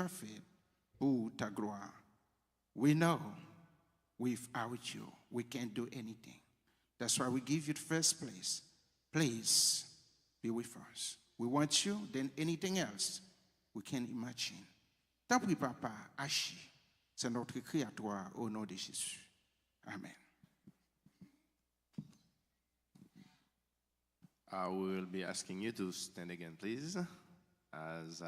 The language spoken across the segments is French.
vas faire pour ta gloire. We know without you, we can't do anything. That's why we give you the first place. Please be with us. We want you, then anything else we can imagine. Tant pis, Papa, agis. C'est notre cri à toi au nom de Jésus. Amen. I will be asking you to stand again, please, as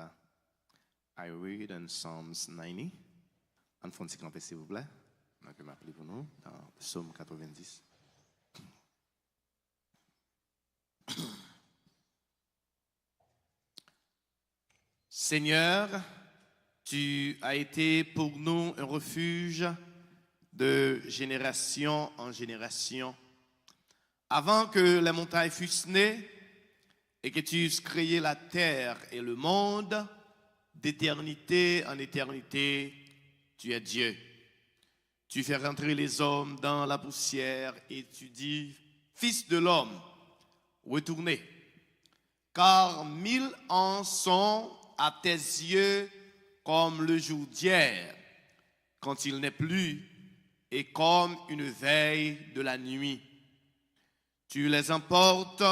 I read in Psalms 90. En français, campé, s'il vous plaît. Donc, je m'appelle pour nous dans Psaume 90. Seigneur, tu as été pour nous un refuge de génération en génération. Avant que les montagnes fussent nées et que tu eusses créé la terre et le monde, d'éternité en éternité, tu es Dieu. Tu fais rentrer les hommes dans la poussière et tu dis, Fils de l'homme, retournez. Car 1000 ans sont à tes yeux comme le jour d'hier, quand il n'est plus, et comme une veille de la nuit. Tu les emportes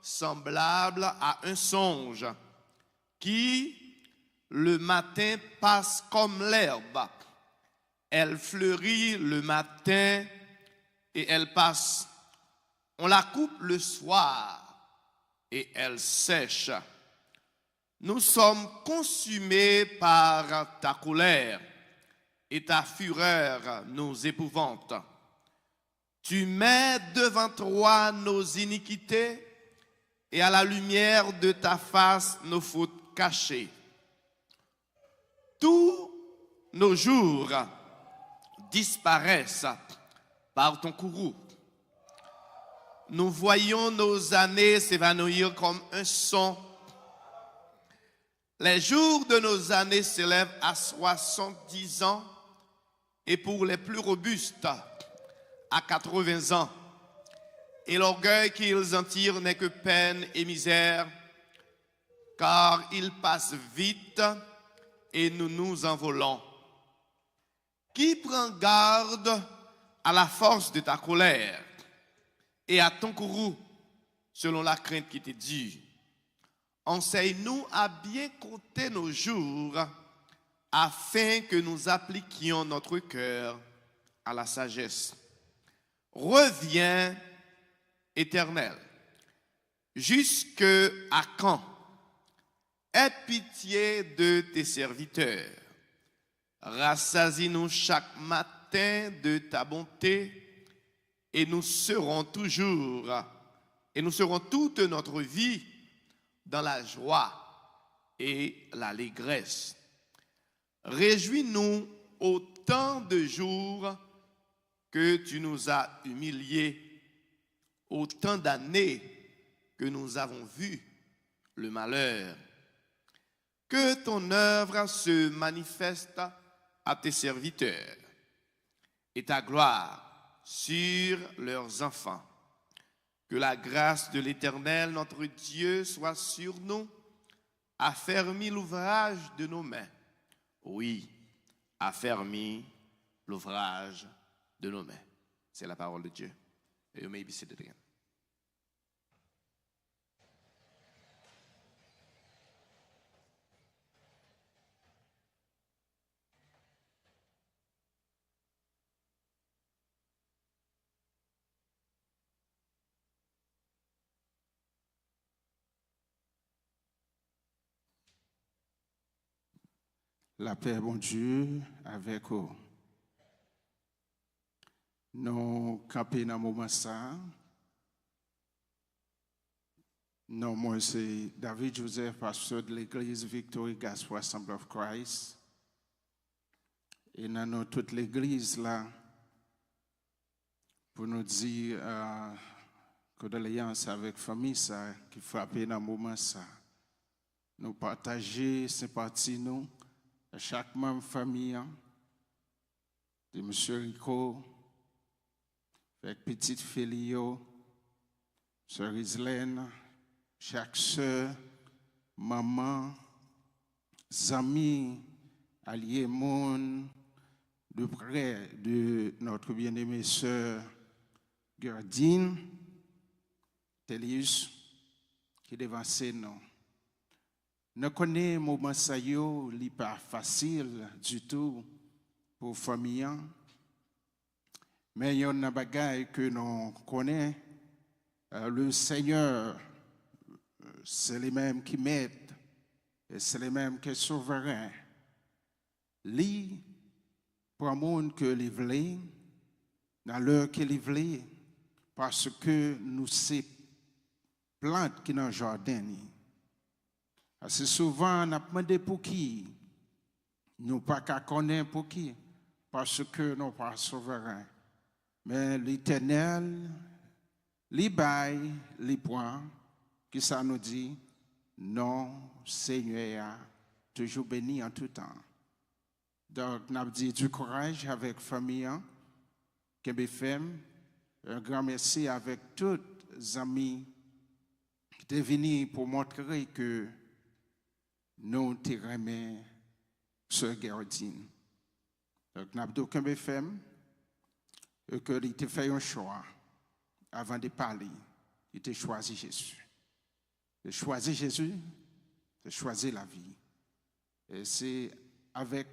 semblables à un songe qui, le matin, passe comme l'herbe. Elle fleurit le matin et elle passe. On la coupe le soir et elle sèche. Nous sommes consumés par ta colère et ta fureur nous épouvante. Tu mets devant toi nos iniquités et à la lumière de ta face nos fautes cachées. Tous nos jours disparaissent par ton courroux. Nous voyons nos années s'évanouir comme un son. Les jours de nos années s'élèvent à 70 ans et pour les plus robustes, à 80 ans. Et l'orgueil qu'ils en tirent n'est que peine et misère, car ils passent vite et nous nous envolons. Qui prend garde à la force de ta colère et à ton courroux, selon la crainte qui t'est due? Enseigne-nous à bien compter nos jours, afin que nous appliquions notre cœur à la sagesse. Reviens, Éternel, jusque à quand? Aie pitié de tes serviteurs. Rassasie-nous chaque matin de ta bonté et nous serons toute notre vie dans la joie et l'allégresse. Réjouis-nous autant de jours que tu nous as humiliés, autant d'années que nous avons vu le malheur. Que ton œuvre se manifeste à tes serviteurs et ta gloire sur leurs enfants. Que la grâce de l'Éternel, notre Dieu, soit sur nous, affermis l'ouvrage de nos mains. Oui, affermis l'ouvrage de nos mains. C'est la parole de Dieu. You may be seated again. La paix, bon Dieu, avec vous. Nous campons dans le moment ça. Non, moi c'est David Joseph, pasteur de l'église Victory Gospel Assembly of Christ. Et dans toute l'église là, pour nous dire condoléances avec la famille ça, qui frappe dans le moment ça. Nous partager sympathie nous. À chaque membre famille, de M. Rico, avec petite Félio, Sœur Islaine, chaque sœur, maman, amis, allié moun de près de notre bien-aimée sœur Gerdine Telius, qui devançait nous. Nous connaissons moment ça yo, li pas facile du tout pour famille. Mais il y a un bagage que nous connaissons. Le Seigneur, c'est les mêmes qui m'aident et c'est les mêmes qui sont souverains. Lui, pour un monde que les voulait, dans l'heure qu'il les voulait, parce que nous sommes plantes qui dans le jardin. Assez souvent, on a demandé pour qui, nous pas qu'à connaître pour qui, parce que nous pas souverains. Mais l'Éternel, les bail, les points, qui ça nous dit, non, Seigneur, toujours béni en tout temps. Donc, nous avons dit du courage avec la famille, KBFM, un grand merci avec tous les amis qui sont venus pour montrer que nous te remet ce Gerdine. Donc, nous avons dit KBFM, que il te fait un choix avant de parler. Il te choisi Jésus. De choisir Jésus, de choisir la vie. Et c'est avec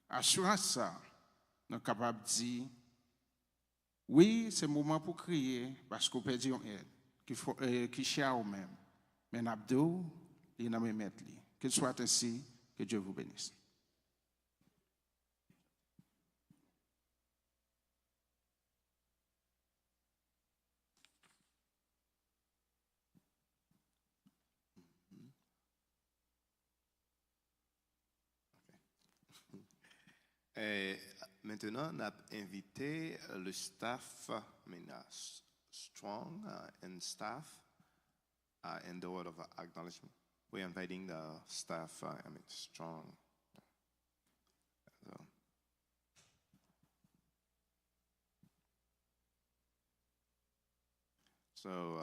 assurance ça, nous sommes capables de dire, oui, c'est le moment pour crier, parce qu'on peut dire qui cherche au même. Mais Nabdo, il n'a pas mettre. Qu'il soit ainsi, que Dieu vous bénisse. Et maintenant, on a invité le staff, strong and staff, in the word of acknowledgement. We're inviting the staff, strong. So,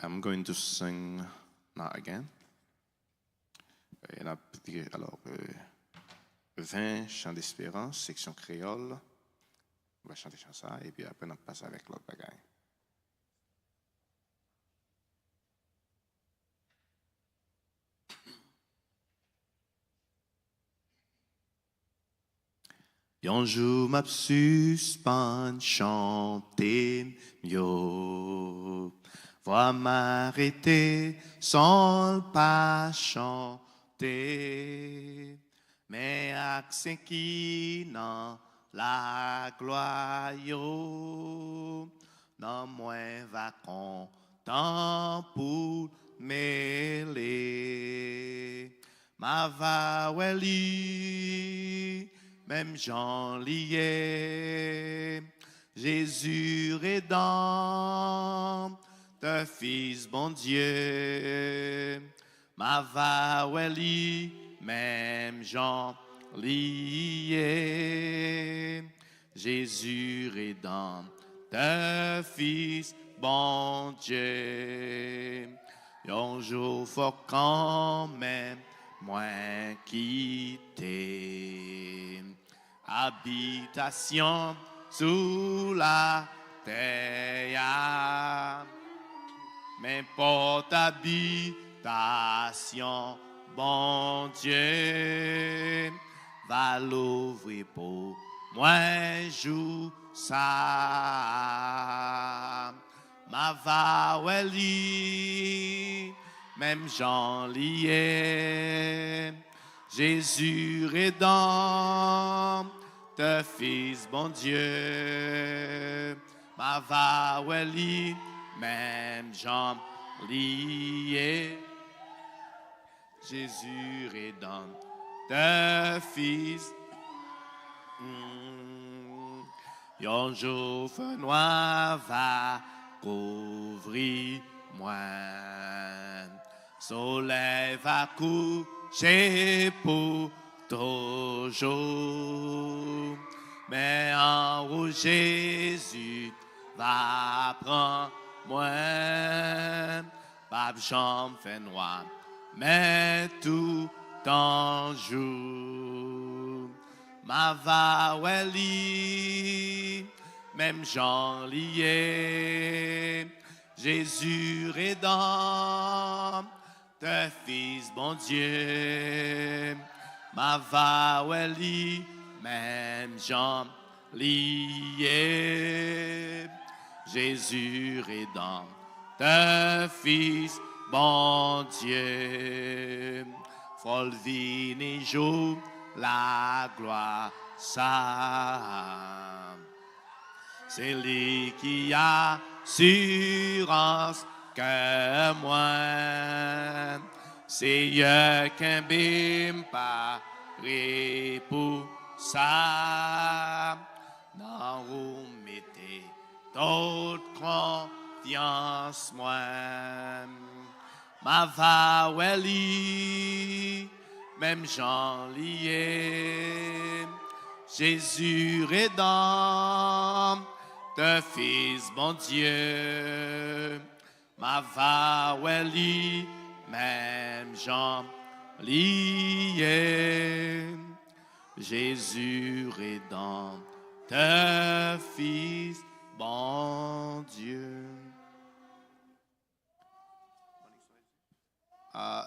I'm going to sing now again. Alors, 20 chants d'espérance, section créole. On va chanter ça et puis après on passe avec l'autre bagaille. Un jour m'a suspend chanter mieux. Va m'arrêter sans pas chanter. Mais accent qui dans la gloire, non moins va content pour mêler. Ma va même Jean lié, Jésus rédempteur, Fils bon Dieu. Ma va même Jean lié, Jésus rédempteur, Fils bon Dieu. Un jour faut quand même moins quitter habitation sous la terre, m'importe habitation, bon Dieu, va l'ouvrir pour moi, jour ça, ma va même Jean lié, Jésus rédempteur, Fils bon Dieu, ma va même Jean lié, Jésus rédempteur, Fils. Un jour feu noir va couvrir moi, soleil va coucher pour toujours, mais en rouge Jésus va prendre moi, pas chambre fait noir, mais tout en jour. Ma va même Jean lié, Jésus rédempteur, Fils bon Dieu. Ma va même Jean lié, Jésus rédempteur, Fils bon Dieu. Folle vie ni jour, la gloire, ça. C'est lui qui a assurance que moi. C'est eux qui bim pas pour ça. Non, vous mettez toute confiance, moi. Ma va même Jean lié, Jésus rédempteur, Fils bon Dieu. Ma va même Jean lié, Jésus rédempteur, Fils bon Dieu.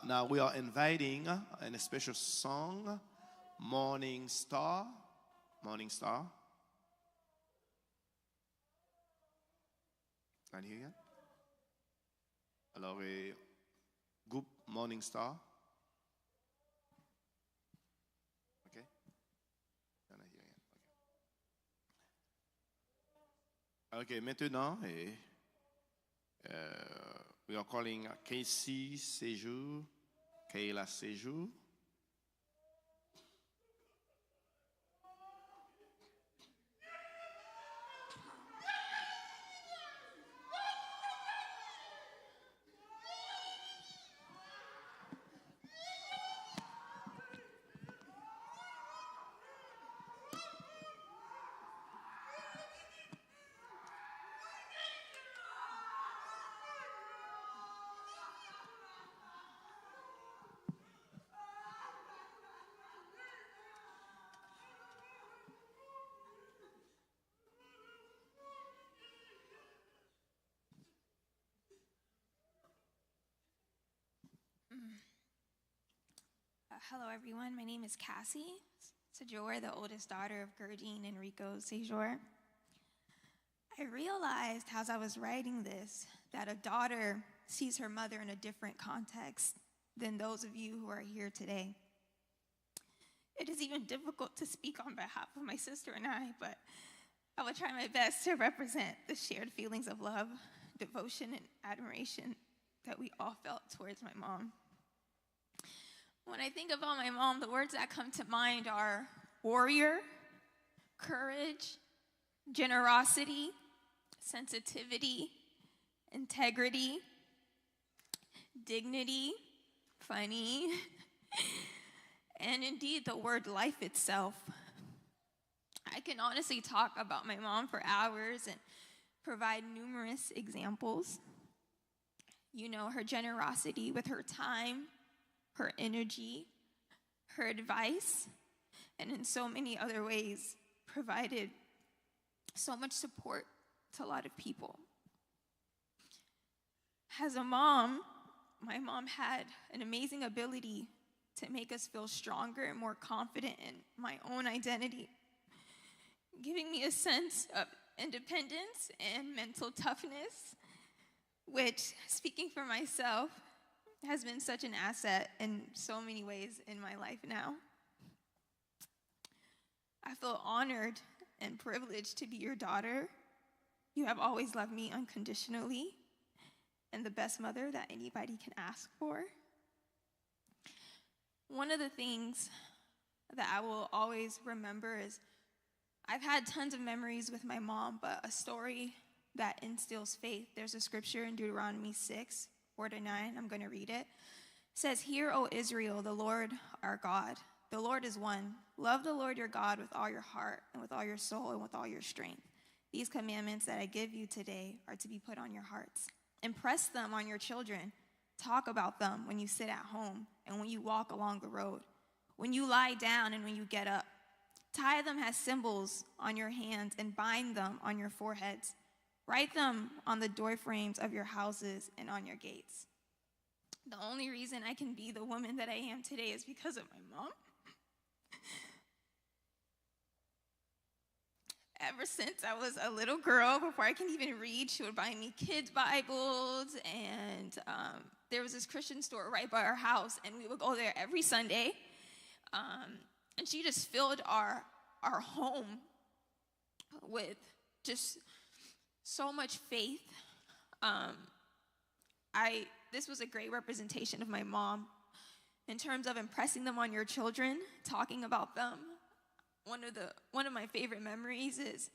Now we are inviting in a special song, Morning Star. Morning Star. Can you hear yet? Alors, groupe Morning Star. Okay. Can I hear yet? Okay. Okay, maintenant, we are calling Casey Séjour, Kayla Séjour. Hello, everyone. My name is Cassie Sejor, the oldest daughter of Gerdine and Rico Sejor. I realized as I was writing this that a daughter sees her mother in a different context than those of you who are here today. It is even difficult to speak on behalf of my sister and I, but I will try my best to represent the shared feelings of love, devotion, and admiration that we all felt towards my mom. When I think about my mom, the words that come to mind are warrior, courage, generosity, sensitivity, integrity, dignity, funny, and indeed the word life itself. I can honestly talk about my mom for hours and provide numerous examples. You know, her generosity with her time, her energy, her advice, and in so many other ways provided so much support to a lot of people. As a mom, my mom had an amazing ability to make us feel stronger and more confident in my own identity, giving me a sense of independence and mental toughness, which, speaking for myself, has been such an asset in so many ways in my life now. I feel honored and privileged to be your daughter. You have always loved me unconditionally and the best mother that anybody can ask for. One of the things that I will always remember is I've had tons of memories with my mom, but a story that instills faith. There's a scripture in Deuteronomy 6, 4-9. I'm going to read it. It says, "Hear, O Israel, the Lord our God. The Lord is one. Love the Lord your God with all your heart and with all your soul and with all your strength. These commandments that I give you today are to be put on your hearts. Impress them on your children. Talk about them when you sit at home and when you walk along the road, when you lie down and when you get up. Tie them as symbols on your hands and bind them on your foreheads. Write them on the doorframes of your houses and on your gates." The only reason I can be the woman that I am today is because of my mom. Ever since I was a little girl, before I can even read, she would buy me kids' Bibles, and there was this Christian store right by our house, and we would go there every Sunday. And she just filled our home with just so much faith. This was a great representation of my mom in terms of impressing them on your children, talking about them. One of my favorite memories is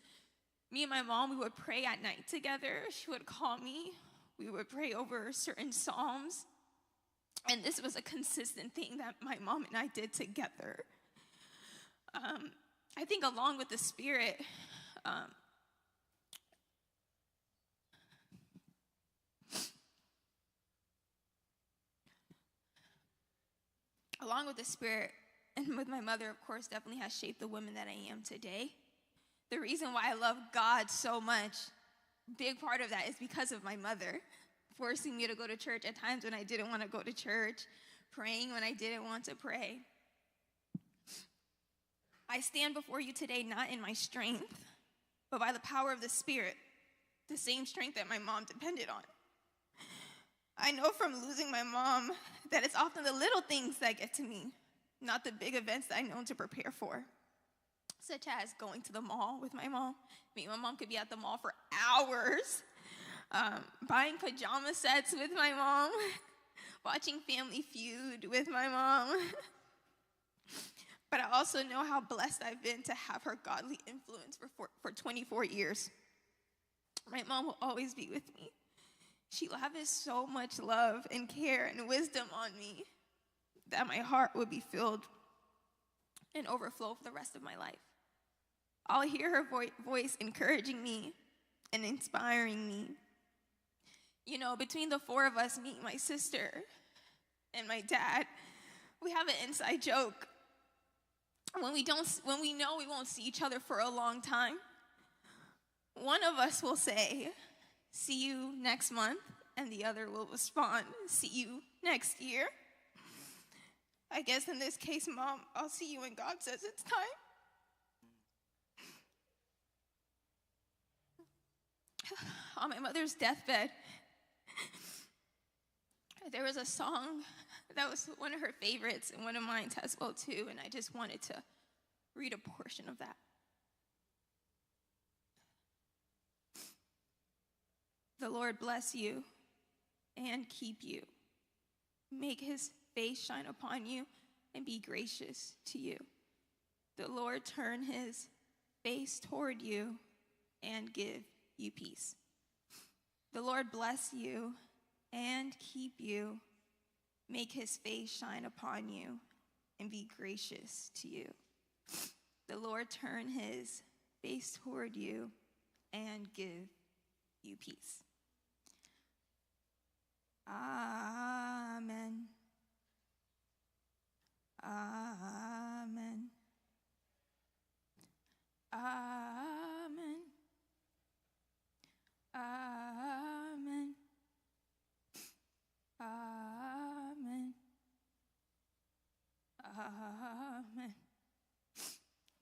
me and my mom, we would pray at night together. She would call me. We would pray over certain psalms. And this was a consistent thing that my mom and I did together. I think along with the Spirit, and with my mother, of course, definitely has shaped the woman that I am today. The reason why I love God so much, big part of that is because of my mother, forcing me to go to church at times when I didn't want to go to church, praying when I didn't want to pray. I stand before you today not in my strength, but by the power of the Spirit, the same strength that my mom depended on. I know from losing my mom that it's often the little things that get to me, not the big events that I know to prepare for, such as going to the mall with my mom. Me and my mom could be at the mall for hours, buying pajama sets with my mom, watching Family Feud with my mom. But I also know how blessed I've been to have her godly influence for 24 years. My mom will always be with me. She lavished so much love and care and wisdom on me that my heart would be filled and overflow for the rest of my life. I'll hear her voice encouraging me and inspiring me. You know, between the four of us, me, my sister, and my dad, we have an inside joke. When we know we won't see each other for a long time, one of us will say, "See you next month," and the other will respond, "See you next year." I guess in this case, Mom, I'll see you when God says it's time. On my mother's deathbed, there was a song that was one of her favorites and one of mine as well too, and I just wanted to read a portion of that. The Lord bless you and keep you. Make his face shine upon you and be gracious to you. The Lord turn his face toward you and give you peace. The Lord bless you and keep you. Make his face shine upon you and be gracious to you. The Lord turn his face toward you and give you peace. Amen. Amen. Amen. Amen. Amen. Amen.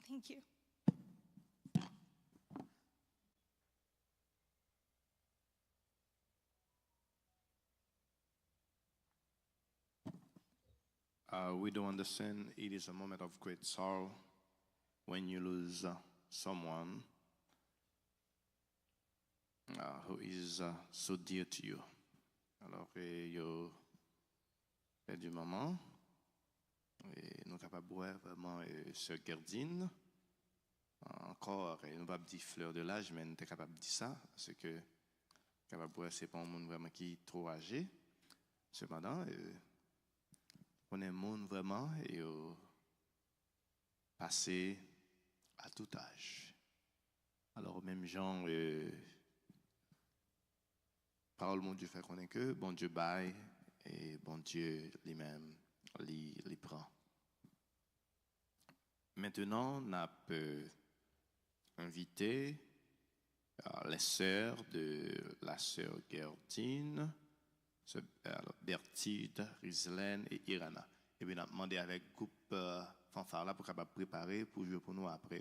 Thank you. We do understand it is a moment of great sorrow when you lose someone who is so dear to you. Alors, yo perdu maman, et nous capables de voir vraiment Sœur Gerdine. Encore, nous pas dire fleur de l'âge, mais nous sommes capables de dire ça, parce que capable de voir, c'est pas un monde vraiment qui est trop âgé. Cependant, on est un monde vraiment et passé à tout âge. Alors, même gens, parole mon Dieu fait qu'on est que bon Dieu baille et bon Dieu lui-même les prend. Maintenant, on a invité les sœurs de la sœur Gerdine, Bertide, Rizlaine et Irana. Et puis, on a demandé avec le groupe fanfare là pour capable préparer pour jouer pour nous après.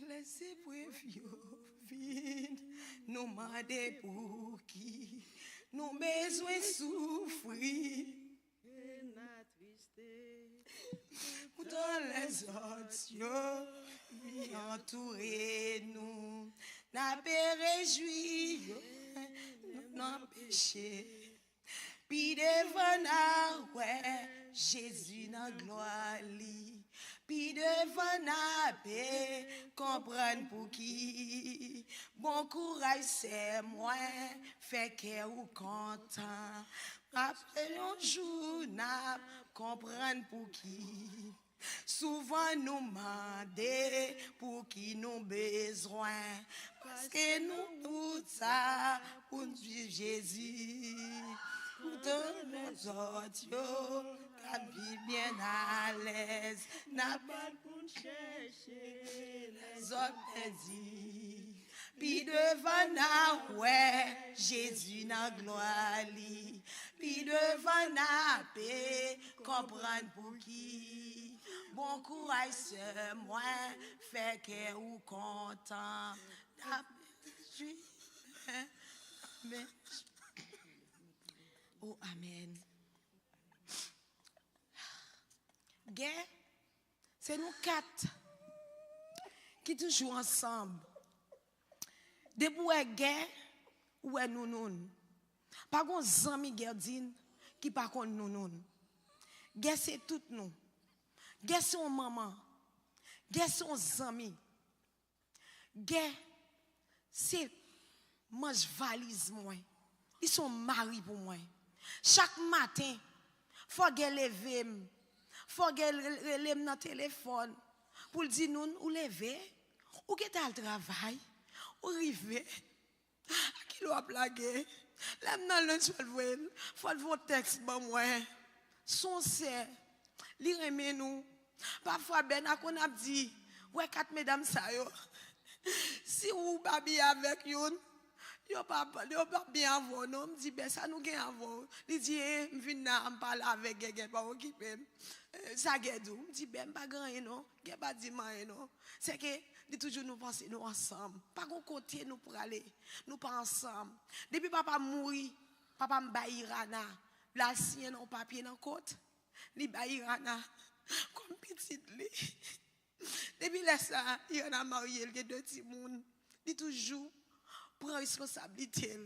Les épreuves viennent, nous demander pour qui, nous besoin souffrir. Dans les autres, lui entourer nous, n'a pas réjoui, n'a péché. Puis devant nous, ouais, Jésus n'a gloire li. Puis devant nous, paix, comprendre pour qui. Bon courage, c'est moi, fait que ou content. Après un jour, n'a comprendre pour qui. Souvent nous demander pour qui nous besoin. Parce que nous tout ça pour nous suivre Jésus. Pour nos autres, qu'à vivre bien à l'aise. N'a pas pour nous chercher les autres plaisirs. Puis devant nous, ouais, Jésus n'a gloire li. Puis devant nous, paix, comprendre pour qui. Bon courage, c'est moi, fait que ou content. Amen. Oh, amen. Guerre, c'est nous quatre qui toujours ensemble. Depuis où est guerre, où est nous. Pas qu'on zami Gerdine qui pas qu'on nous. Guerre c'est tout nous. Guerre c'est un maman. Guerre c'est un zami. Guerre c'est mange valise moi. Ils sont maris pour moi. Chaque matin, faut qu'elle lève, faut qu'elle relève dans téléphone pour dire nous ou lever, ou qu'elle le travail, ou river, qui l'a plagué. Là maintenant le faut le texte bon moi. Son c'est li remet nous. Parfois ben on a dit ouais quatre mesdames ça yo. Si ou pas bien avec yon, yo pas bien avant non, me dit ben ça nous gain avant. Il dit me vinn na me parler avec gege pas occuper. Ça gedou, me dit ben pas grand non, gè pas dit man non. C'est que dit toujours nous penser nous ensemble. Pas gon côté nous pour aller, nous pas ensemble. Depuis papa mouri, papa me baï Rana, la sienne en papier dans côte, li baï Rana comme petite li. Depuis là ça, il a marié les deux petits moun. Il toujours prend responsabilité,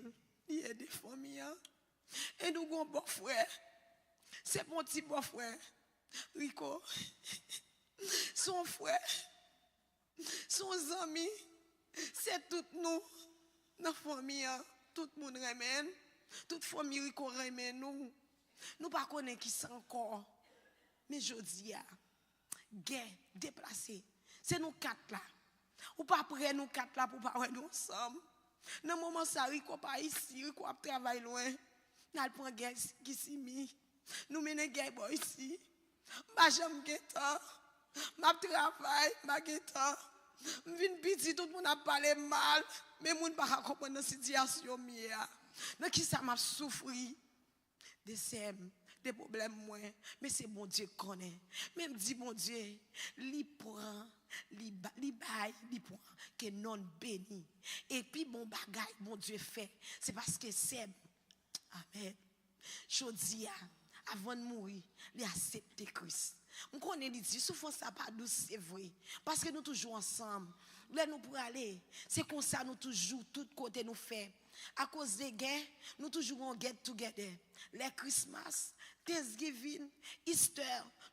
il aide des familles. Et nous avons un beau frère. C'est mon petit beau frère, Rico. Son frère, son ami, c'est tout nous, dans la famille. Tout le monde remène, toute famille Rico remène nous. Nous ne connaissons pas qui c'est encore. Mais je dis, guerre, déplacé. C'est nous quatre là. Ou pas près nous quatre là pour pas nous ensemble. Dans le moment ça, Rico pas ici, Rico a travaillé loin. Nous prenons guerre qui s'y mis. Nous menons guerre ici. Ma jambe guetta. Ma travail, ma guetta. Je viens petit, tout le monde a parlé mal. Mais moun pas comprendre la situation mia. Dans qui ça m'a souffri. Des sèmes. Des problèmes moins, mais c'est bon Dieu qui connaît. Même dit bon Dieu, li prend, li baille, li prend, que non béni. Et puis bon bagay, bon Dieu fait, c'est parce que c'est, amen. Jodi avant de mourir, il a accepté Christ. On connaît les dit, souvent ça pas douce, c'est vrai. Parce que nous toujours ensemble. Là nous pour aller, c'est comme ça nous toujours, tout côté nous fait. À cause des guerres, nous toujours on get together. Les Christmas, Thanksgiving, Easter,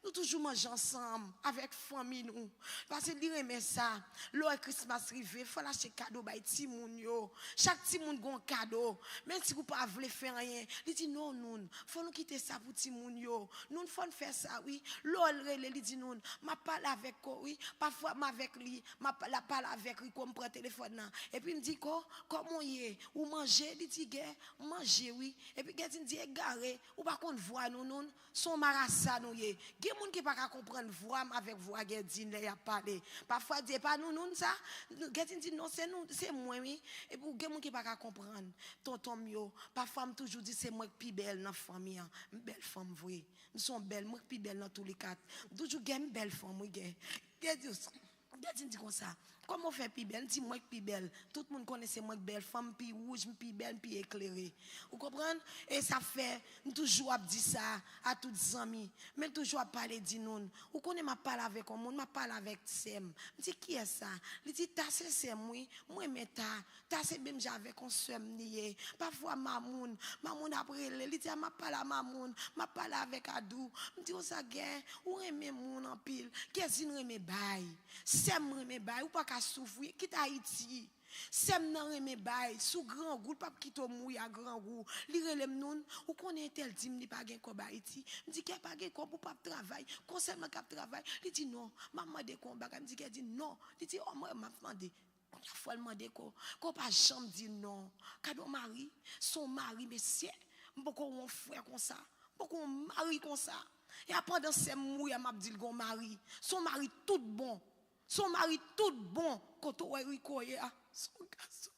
nous toujours mangeons ensemble avec famille nous. Parce que dire mais ça, le Christmas arrivé, faut lâcher cadeau bay ti moun yo. Chaque ti moun gon cadeau. Même si vous pas voulez faire rien, il dit non non, faut nous quitter ça pour ti moun yo. Nous faut faire ça oui. L'ol rele il dit non, m'a parle avec ko oui, parfois m'a avec lui, m'a parle avec lui comme prend téléphone là. Et puis il me dit ko comment y est ou manger, il dit gars, manger oui. Et puis il dit égaré ou pas qu'on voit nous non, son marassa nous y. Gen moun qui pas comprendre voix avec voix gars dit il a parlé. Parfois dit pas nous non ça, gars dit non c'est nous, c'est moi oui. Et pour gen moun qui pas comprendre, tonton mio, parfois me toujours dit c'est moi qui plus belle dans famille, belle femme vrai. Nous sommes belles, moi qui plus belle dans tous les quatre. Toujours gen belle femme oui gars. Gars dit comme ça. Comment faire plus belle? Dis moi plus belle. Tout le monde connaît moi belle femme plus rouge, plus belle, plus éclairée. Vous comprenez? Et ça fait nous toujours dire ça à tous les amis. Mais toujours parler de nous. Vous connaissez ma parle avec un monde, ma parle avec Sem. Je dis qui est ça? Il dit ta c'est Sem oui. Moi mais ta c'est même avec un Sem lié. Parfois mamoun après il dit ma parle à mamoun, ma parle avec Adou. Je dis ça gain ou aimer moun en pile. Qu'est-ce qu'il remet bail? Sem remet bail ou pas souffrir quitte Haïti sem nan reme bay sous grand goût pas quitte mouille à grand goût li relem non ou connaît tel dim li pas gen ko Haïti me dit qu'il pas gen ko pour pas travail concernant cap travail il dit non maman de ko bagay me dit qu'elle dit non il dit oh moi m'a demandé la fois demander ko pas jamais dit non cadeau mari son mari monsieur beaucoup on frère comme ça beaucoup on mari comme ça et après dans ces mouille m'a dit gon mari son mari tout bon. Son mari tout bon, quand on a son garçon.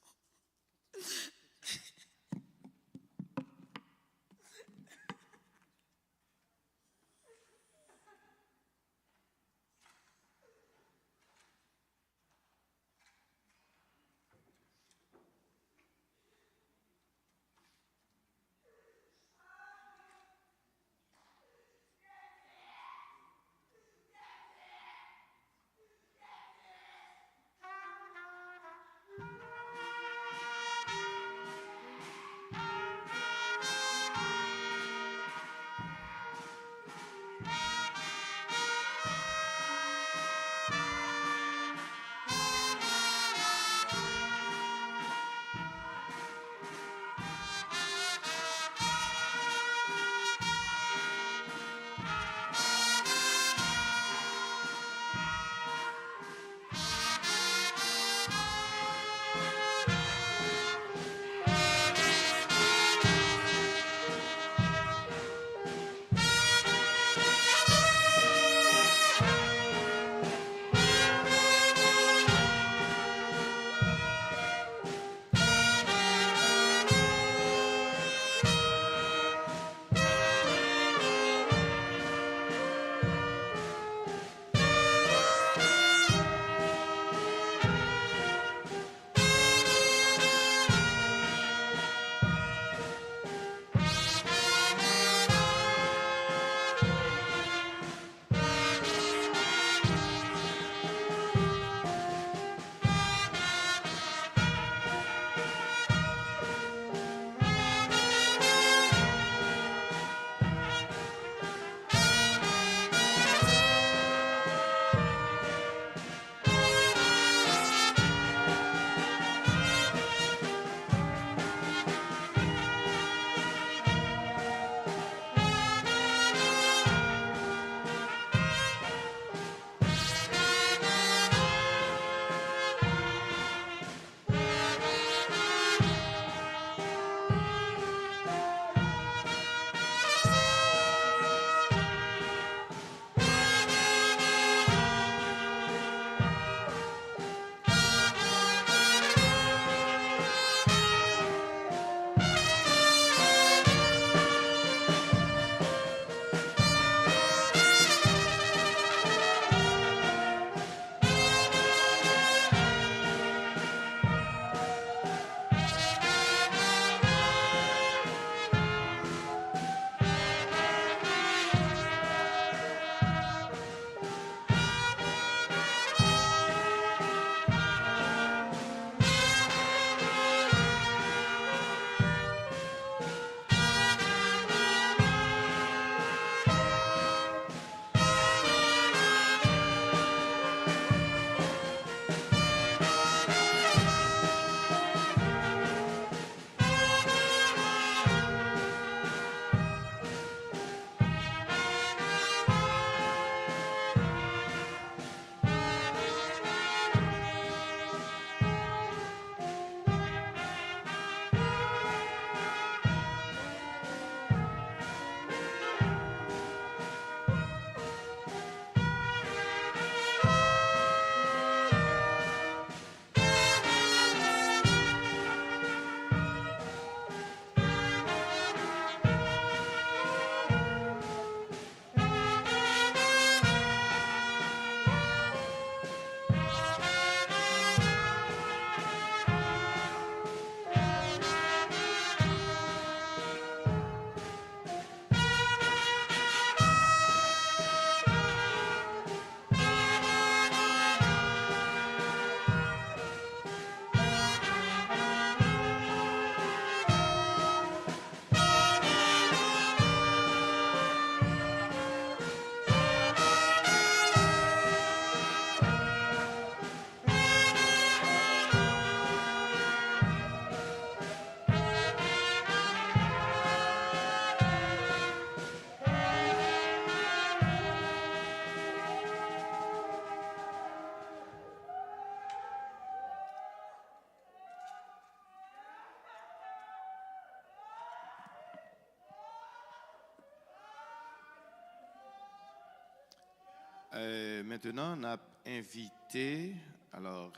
Maintenant, on a invité alors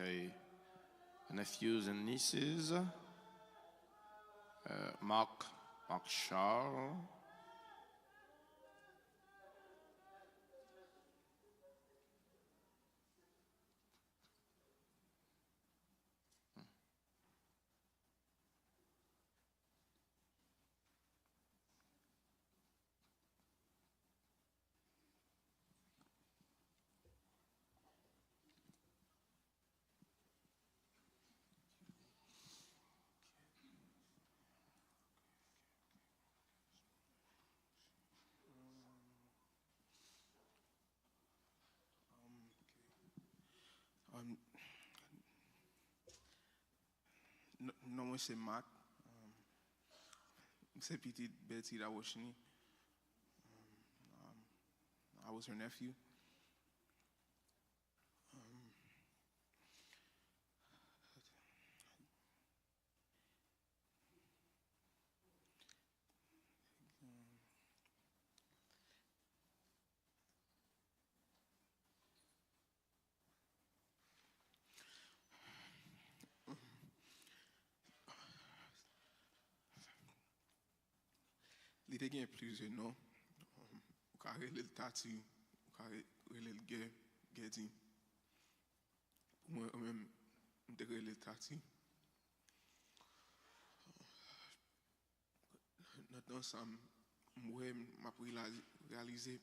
nephews and nieces, Marc Charles. Non, moi c'est Mac. C'est petite Betty Dawoshini. I was her nephew. Il y a plusieurs noms. Au carré le Tati, au carré le Gedi. Moi-même, je suis le Tati. Notre ensemble, moi, je réalisé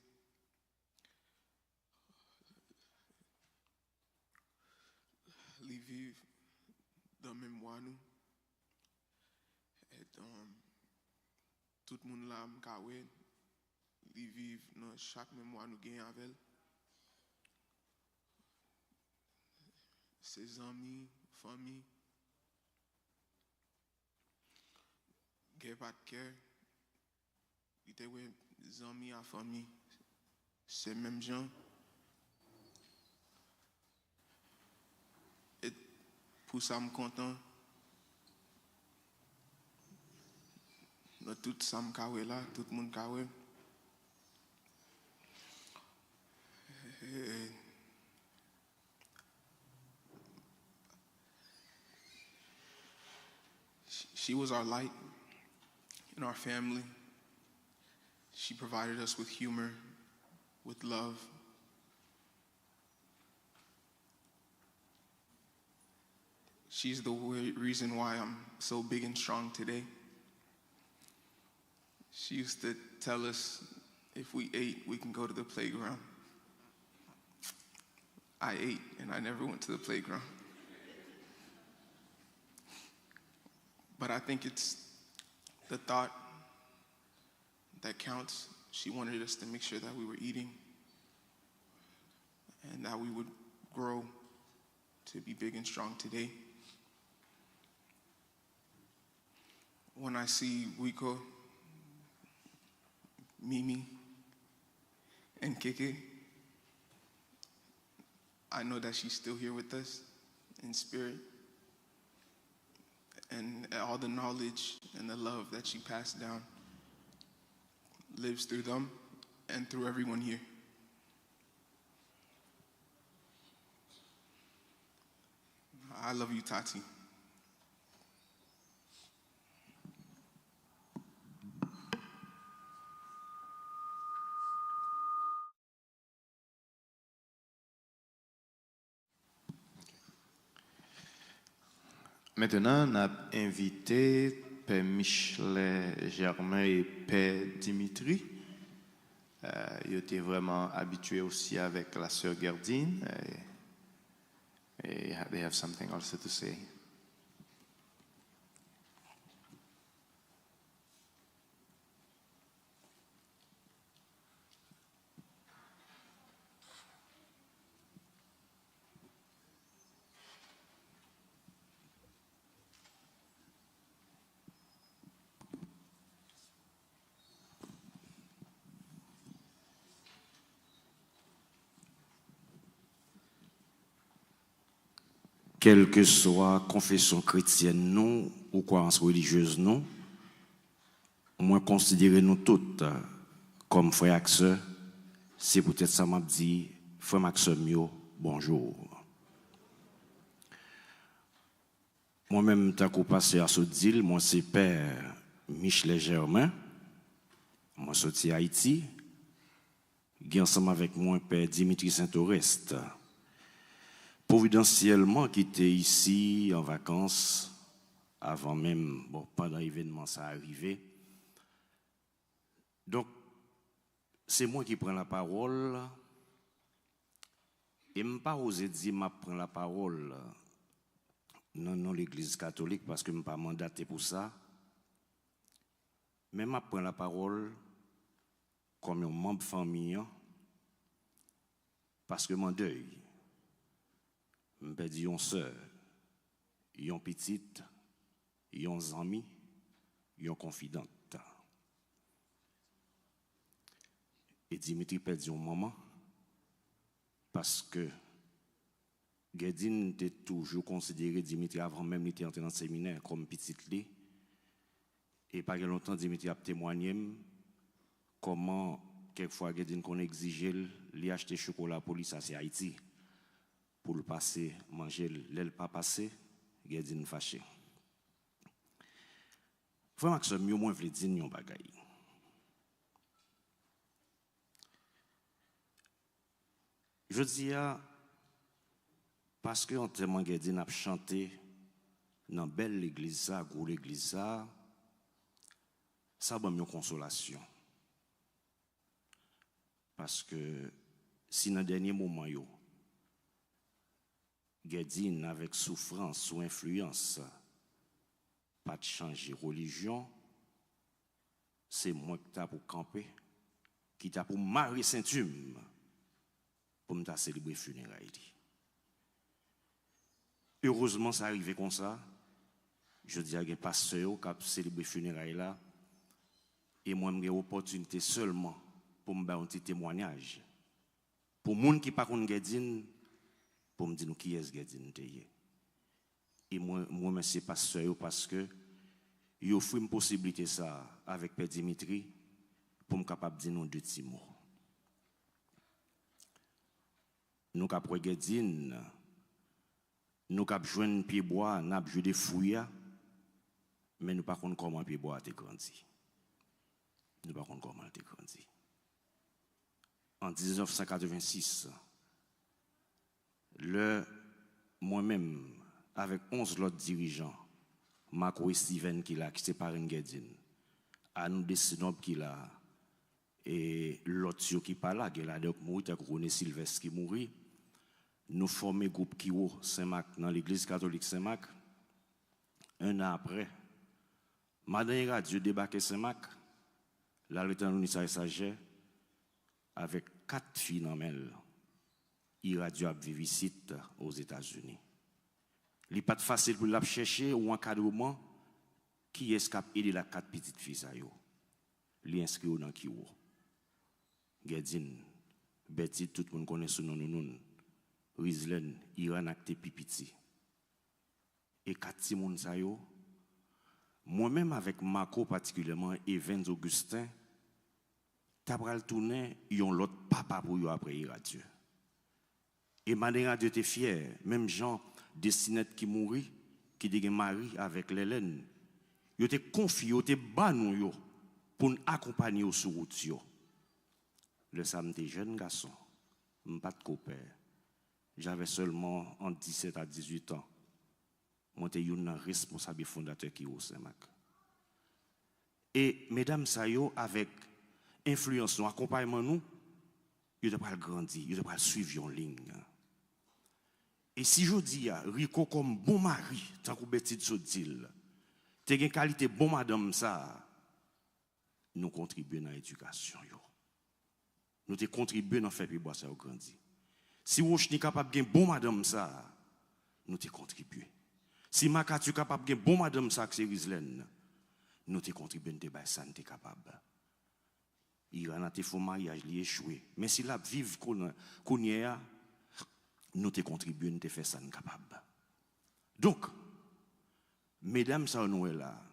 les vivre dans le même mois nous. Et tout le monde là, ils vivent dans chaque mémoire nous gagnons avec ses amis, famille, guerre pas de cœur, il était des amis à famille, c'est même gens. Et pour ça, je suis content. Tout ça, je là, tout le monde est là. She was our light in our family. She provided us with humor, with love. She's the reason why I'm so big and strong today. She used to tell us if we ate, we can go to the playground. I ate and I never went to the playground. But I think it's the thought that counts. She wanted us to make sure that we were eating and that we would grow to be big and strong today. When I see Wiko, Mimi, and Kiki, I know that she's still here with us in spirit. And all the knowledge and the love that she passed down lives through them and through everyone here. I love you, Tati. Maintenant, on a invité Père Michelet Germain et Père Dimitri. Ils étaient vraiment habitués aussi avec la sœur Gerdine. Et they have something also to say. Quelle que soit confession chrétienne nous ou croyance religieuse nous, moi considérer nous toutes comme frères et sœurs, c'est peut-être ça m'a dit frère Maxime, yo, bonjour. Moi-même, tant qu'on passe à ce deal, moi c'est Père Michel Germain. Moi sorti Haïti. Qui ensemble avec moi Père Dimitri Saint-Oreste. Providentiellement qui était ici en vacances avant même, bon, pendant l'événement ça arrivé. Donc, c'est moi qui prends la parole. Et je ne pas osé dire que je prends la parole non l'Église catholique parce que je ne suis pas mandaté pour ça. Mais je prends la parole comme un membre de famille parce que mon deuil, je perdu une soeur, une petite, une amie, une confidente. Et Dimitri perdu une maman parce que Gedine était toujours considéré Dimitri avant même qu'il était entré dans le séminaire comme petite lit. Et pas longtemps, Dimitri a témoigné comment quelquefois Gedine qu'on exigeait lui acheter chocolat pour lui, ça c'est Haïti. Pour le passer, manger, l'aile pas passer, Gedine fâché. Frère Maxime, moi je veux dire un bagaille. Je dis parce que en témoin Gedine a chanté dans belle église ça, gros l'église ça donne une consolation. Parce que si dans le dernier moment yo Gedine avec souffrance ou influence pas de changer religion, c'est moi qui t'a pour camper, qui t'a pour marier Saint-Hume pour me célébrer funérailles. Heureusement, ça arrivé comme ça. Je dis à un pasteur qui a célébré funérailles là, et moi, j'ai l'opportunité seulement pour me faire un petit témoignage. Pour les gens qui ne connaissent pas Gedine, pour me dire qui est Gedine. Et moi, merci pasteur parce que il offre une possibilité ça avec Père Dimitri pour me capable de dire nous deux petits mots. Nous avons Gedine, nous avons joué un pied bois, nous avons joué des fouilles, mais nous ne savons pas comment pied bois a grandi. Nous ne savons pas comment il a grandi. En 1986, moi-même, avec 11 autres dirigeants, Marco et Steven qui l'a, qui séparent Gedine, à nous décidons qu'il a, et l'autre qui parle là, qui a donc mouru, René Sylvestre qui mourit, nous formons le groupe Kiwo Saint-Marc dans l'église catholique Saint-Marc. Un an après, Madame Radio débarqué Saint-Marc, la lieutenant Sagé, avec 4 filles dans elle, il radio a vécu ici aux États-Unis. Il n'est pas facile pour la chercher ou encadrement qui est capable d'aider la 4 petites filles. Il inscrit dans Kiwo. Gedine, Betty, tout le monde connaît son nom. Rizlen, Iran acté Pipiti. Et 4 petits moun sa yo, moi-même avec Marco particulièrement et Vince Augustin, t'as tourner yon l'autre papa pour yo après Radio. Et Madame Radio était fier, même Jean Destinette qui mourit, qui était mari avec l'Hélène, yo était confié, yo était banou yo pour nous accompagner au sur route yo. Le samedi jeune garçon, m'pas de copain. J'avais seulement entre 17 à 18 ans. Moi, j'étais un responsable fondateur qui est au Saint-Marc. Et mesdames, ça y est, avec influence, nous, accompagnement, nous, ils doivent grandir, ils doivent suivre une ligne. Et si je dis, Rico comme bon mari, tant que Betty de Sotil, tu as une qualité bon madame, ça, nous contribuons dans l'éducation. Nous te contribuons dans le fait que bois ça grandir. Si vous êtes capable de bon madame ça, nous te contribuons. Si Maka tu capable de bon madame ça que c'est Rizlen, nous te contribuons de ça nous capable. Il a été faux mariage, il échoué. Mais si la vive qu'on y a, nous te contribuons de faire ça nous capable. Donc, mesdames ça nous est là.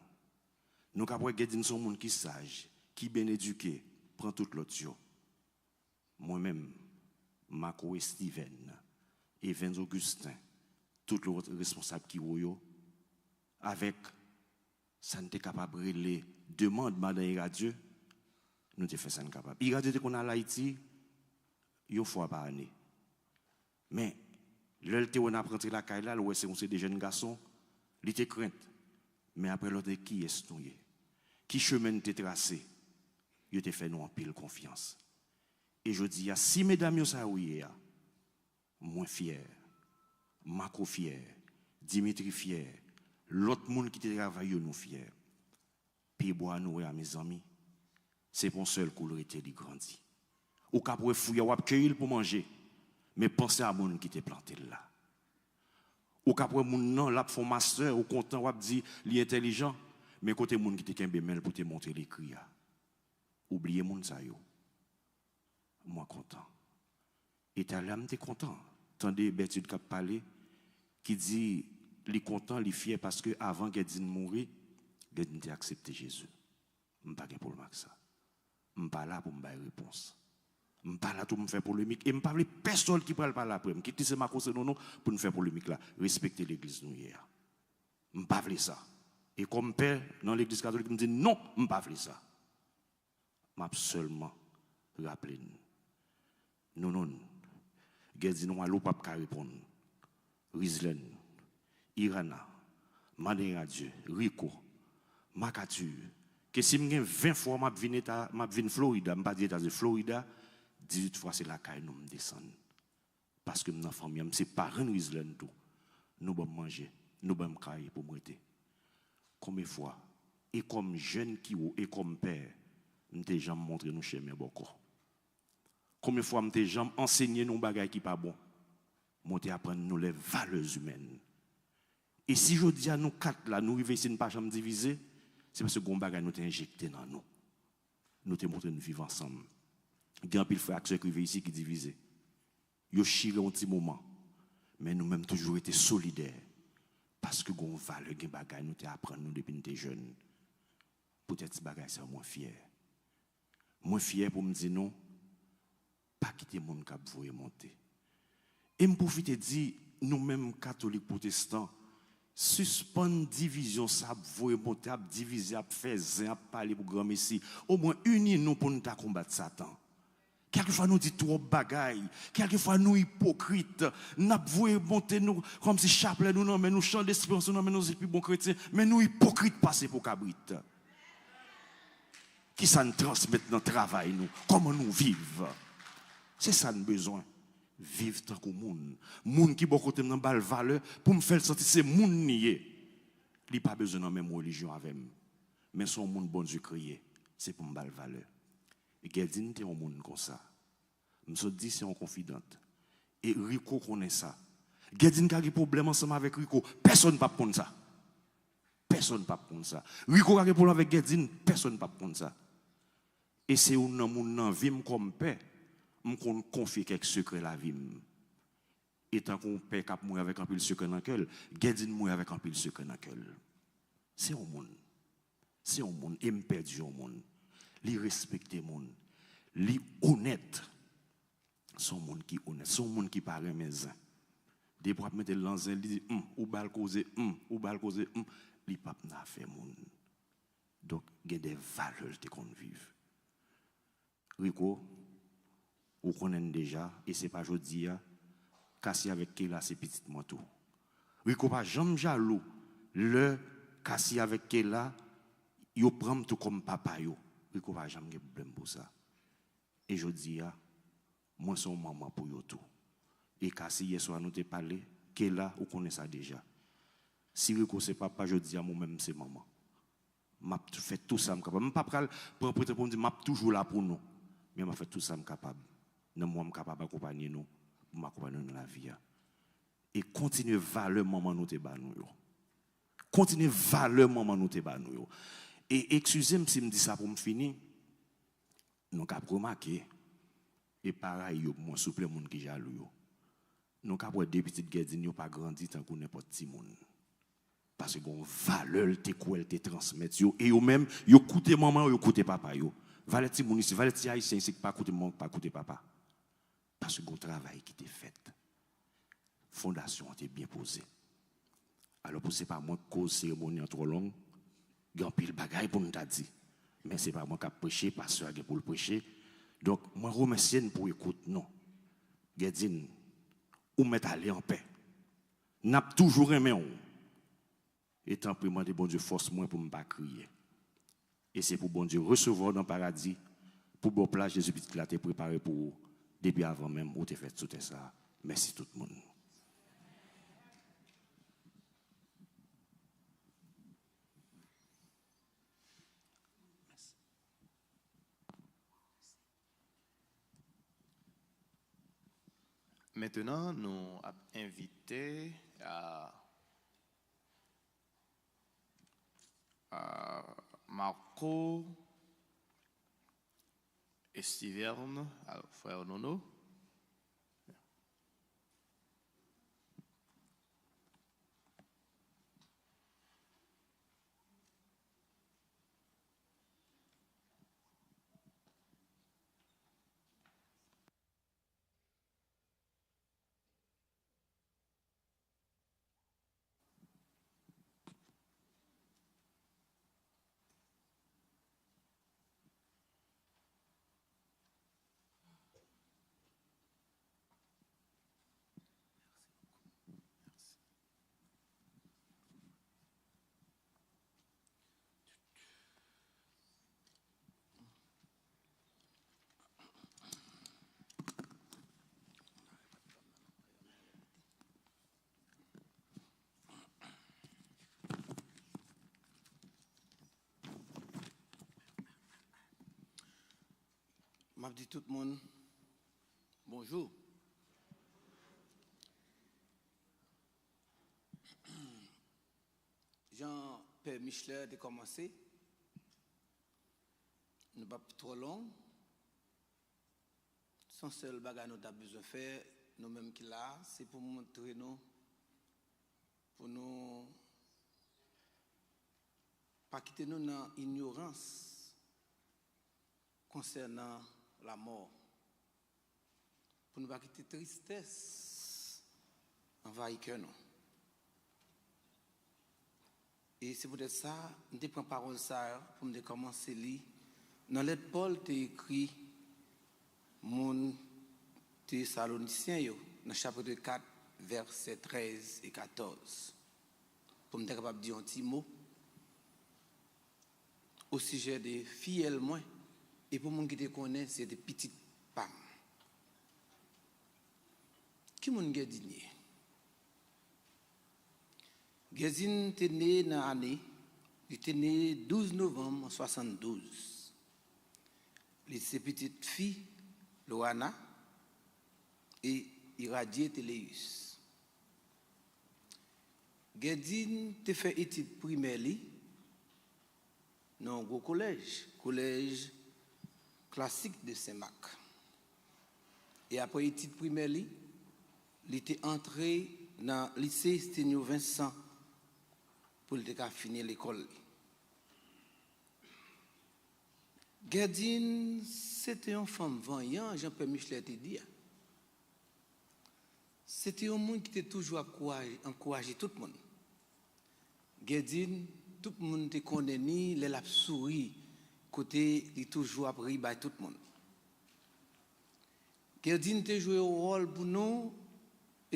Nous capable de dire son monde qui sage, qui bien éduqué, prend toute l'autre. Moi-même Marco et Steven, Evans Augustin, tous les autres responsables qui ont avec ça n'était capable de les demandes madame à Dieu, nous te fait ça capable. Il a dit qu'on a l'Haïti, une fois par année. Mais l'autre on a rentré la caille là, c'est des jeunes garçons, ils étaient craintes. Mais après l'autre qui est nous? Qui chemin t'es tracé? Ils te fait nous en pile confiance. Et je dis, si mesdames ça oui, moins fier, Marco fier, Dimitri fier, l'autre monde qui te travaille nous fier. Puis bois nous à mes amis, c'est pour seul couleur-été li grandi. Ou ka pour fouiller ou cueillir pour manger, mais pensez à monde qui te planté là. Ou ka pour moun non là font master ou content ou dit li intelligent, mais côté monde qui te kembe mel pour te montrer l'écrit. Oubliez moun sa yo. Moi content. Et ta l'âme t'es content. Tendez Bertude qui parlé qui dit li content, li fier parce que avant Gedine mourir, Gedine t'a accepté Jésus. M'pas gain problème avec ça. M'pas là pour me bailler réponse. M'pas là pour me faire polémique et m'pas personne qui parle pas là après. Qui c'est ma cause non pour nous faire polémique là. Respecter l'église nous hier. M'pas vle ça. Et comme père dans l'église catholique me dit non, m'pas vle ça. M'a seulement rappelé non Gedine nous allo pas répondre. Rizlen, Irana, Madé Dieu, Rico, Macature, que si je 20 fois m'a vinn Florida, m'a pas dit États-Unis, Florida, 18 fois c'est la caille nous me descendre. Parce que mon famille, c'est parents Rizlen tout. Nous bon manger, nous bon caille pour m'aider. Combien de fois et comme jeune qui ou et comme père, m'te jamais montré nous chemin beaucoup. Combien de fois m'te jamais enseigné nous bagaille qui pas bon. Monter apprendre nous les valeurs humaines. Et si je dis à nous quatre là, nous arrivons ici, nous pas jamais diviser, c'est parce que gon bagay nous t'a injecté dans nous. Nous te montré nous vivre ensemble. Grand pile frère qui arrivé ici qui divisé. Yo chiré un petit moment, mais nous même toujours été solidaires parce que gon valeur gen bagay nous t'a apprendre nous depuis nous t'es jeunes. Peut-être bagay c'est moins fier. Moins fier pour me dire non, pas quitter mon cap voyer monter. Et me profite dire, nous-mêmes catholiques protestants, suspendre division, ça vous monter, à diviser, à faire, à parler pour grand messie. Au moins, unis-nous pour nous combattre Satan. Quelquefois, nous disons trop bagaille. Quelquefois, nous hypocrites. Nous avons monter nous, comme si chapelet nous, non, mais nous chantons d'espérance, non, mais nous sommes plus bons chrétiens. Mais nous hypocrites passer pour cabrit. Qui ça nous transmet dans le travail, nous? Comment nous vivons? C'est ça nous besoin. Vivre tant que monde. Monde qui bon côté dans bal valeur pour me faire sentir c'est monde nié. Il pas besoin de même religion avec moi. Mais son monde bon Dieu créé, c'est pour me bal valeur. Et Gedine t'es un monde comme ça. Me dit c'est en confidente. Et Rico connaît ça. Gedine a des problèmes ensemble avec Rico, personne pas prendre ça. Personne pas prendre ça. Rico a des problèmes avec Gedine, personne pas prendre ça. Et c'est un monde nan vim comme père. On confie quelques secrets la vie. Et tant qu'on père cap mourir avec un pile secret dans cœur, Gedine mourir avec un pile secret dans cœur. C'est un monde. C'est un monde et me perdu au monde. Li respecter monde. Li honnête. Son monde qui honnête, son monde qui parle maison. Des pour mettre l'anzin, il dit ou bal causer ou bal causer li pas n'a fait monde. Donc il y a des valeurs qu'on vive. Rico vous connaissez déjà, et ce n'est pas aujourd'hui, Cassie avec Kéla, c'est petit manteau. Rico pas jamais jaloux. Le Cassie avec Kéla, il prend tout comme papa. Rico pas jamais de problème pour ça. Et je dis, moi, son maman pour yo tout. Et Cassie, hier soir, nous te parlé, Kéla, vous connaissez ça déjà. Si Rico c'est papa, je dis à moi-même, c'est maman. M'a fait tout ça, capable. Je ne pas prendre pour dire, m'a toujours là pour nous. Mais m'a fait tout ça, capable. Non, moi, je suis capable d'accompagner nous, pour m'accompagner dans la vie. Et continuez valeur maman nous te ba nous. Continuez valeur maman nous te ba nous. Et excusez-moi si je me dis ça pour me finir. Nous avons remarqué, et pareil, moi, souple le monde qui jaloux. Nous avons des petites Gedine, ils n'ont pas grandi tant qu'on n'importe petit monde. Parce que bon valeur te quoi te transmettre et eux même yo écouter maman yo écouter papa yo. Valet ti moun ici, valet ti haïtien ici pas écouter maman pas écouter papa. Parce parce que le travail qui était fait, fondation était bien posée. Alors, pour ce n'est pas moi qui cause cérémonie trop longue, il y a un pile bagaille pour nous dire. Mais ce n'est pas moi qui prêché, pasteur qui pour le prêcher. Donc, moi, je remercie pour écoute. Non. Gedine, ou mettre aller en paix. N'a toujours aimé on. Et tant pis, moi, de bon Dieu, force moi pour ne pas crier. Et c'est pour bon Dieu recevoir dans le paradis, pour bon place Jésus-Christ qui l'a préparé pour vous, depuis avant même, où tu fait tout ça. Merci tout le monde. Maintenant, nous invitons à Marco Estiverne, frère Nono. Je dis tout le monde bonjour. Jean-Père Michelet de commencer. Nous ne pas trop long. Son seul bagage nous avons besoin de faire, nous-mêmes qui là, c'est pour montrer nous, pour nous pas quitter nous dans l'ignorance concernant la mort. Pour ne pas quitter tristesse envahir que nous. Et c'est peut-être ça, je prends parole ça pour me commencer à lire. Dans lettre Paul, tu écrit mon Thessaloniciens, dans le chapitre 4, versets 13 et 14. Pour me capable de dire un petit mot au sujet des fidèles moins. Et pour les gens qui te connaissent, c'est des petites femmes. Qui est-ce qui est digné? Gezine était né dans l'année, il était né 12 novembre 1972. Il était petite fille, Loana, et irradié Téléus. Gezine a fait études primaires dans un collège classique de Saint-Marc. Et après études primaires, il était entré dans le lycée Sténio Vincent pour finir l'école. Gerdine, c'était une femme vaillante, Jean-Pierre Michelet te dit. C'était un monde qui était toujours encouragé tout le monde. Gerdine, tout le monde te connaît ni, les l'a souri, côté, il toujours appris par tout le monde. Gerdine te joué un rôle pour nous,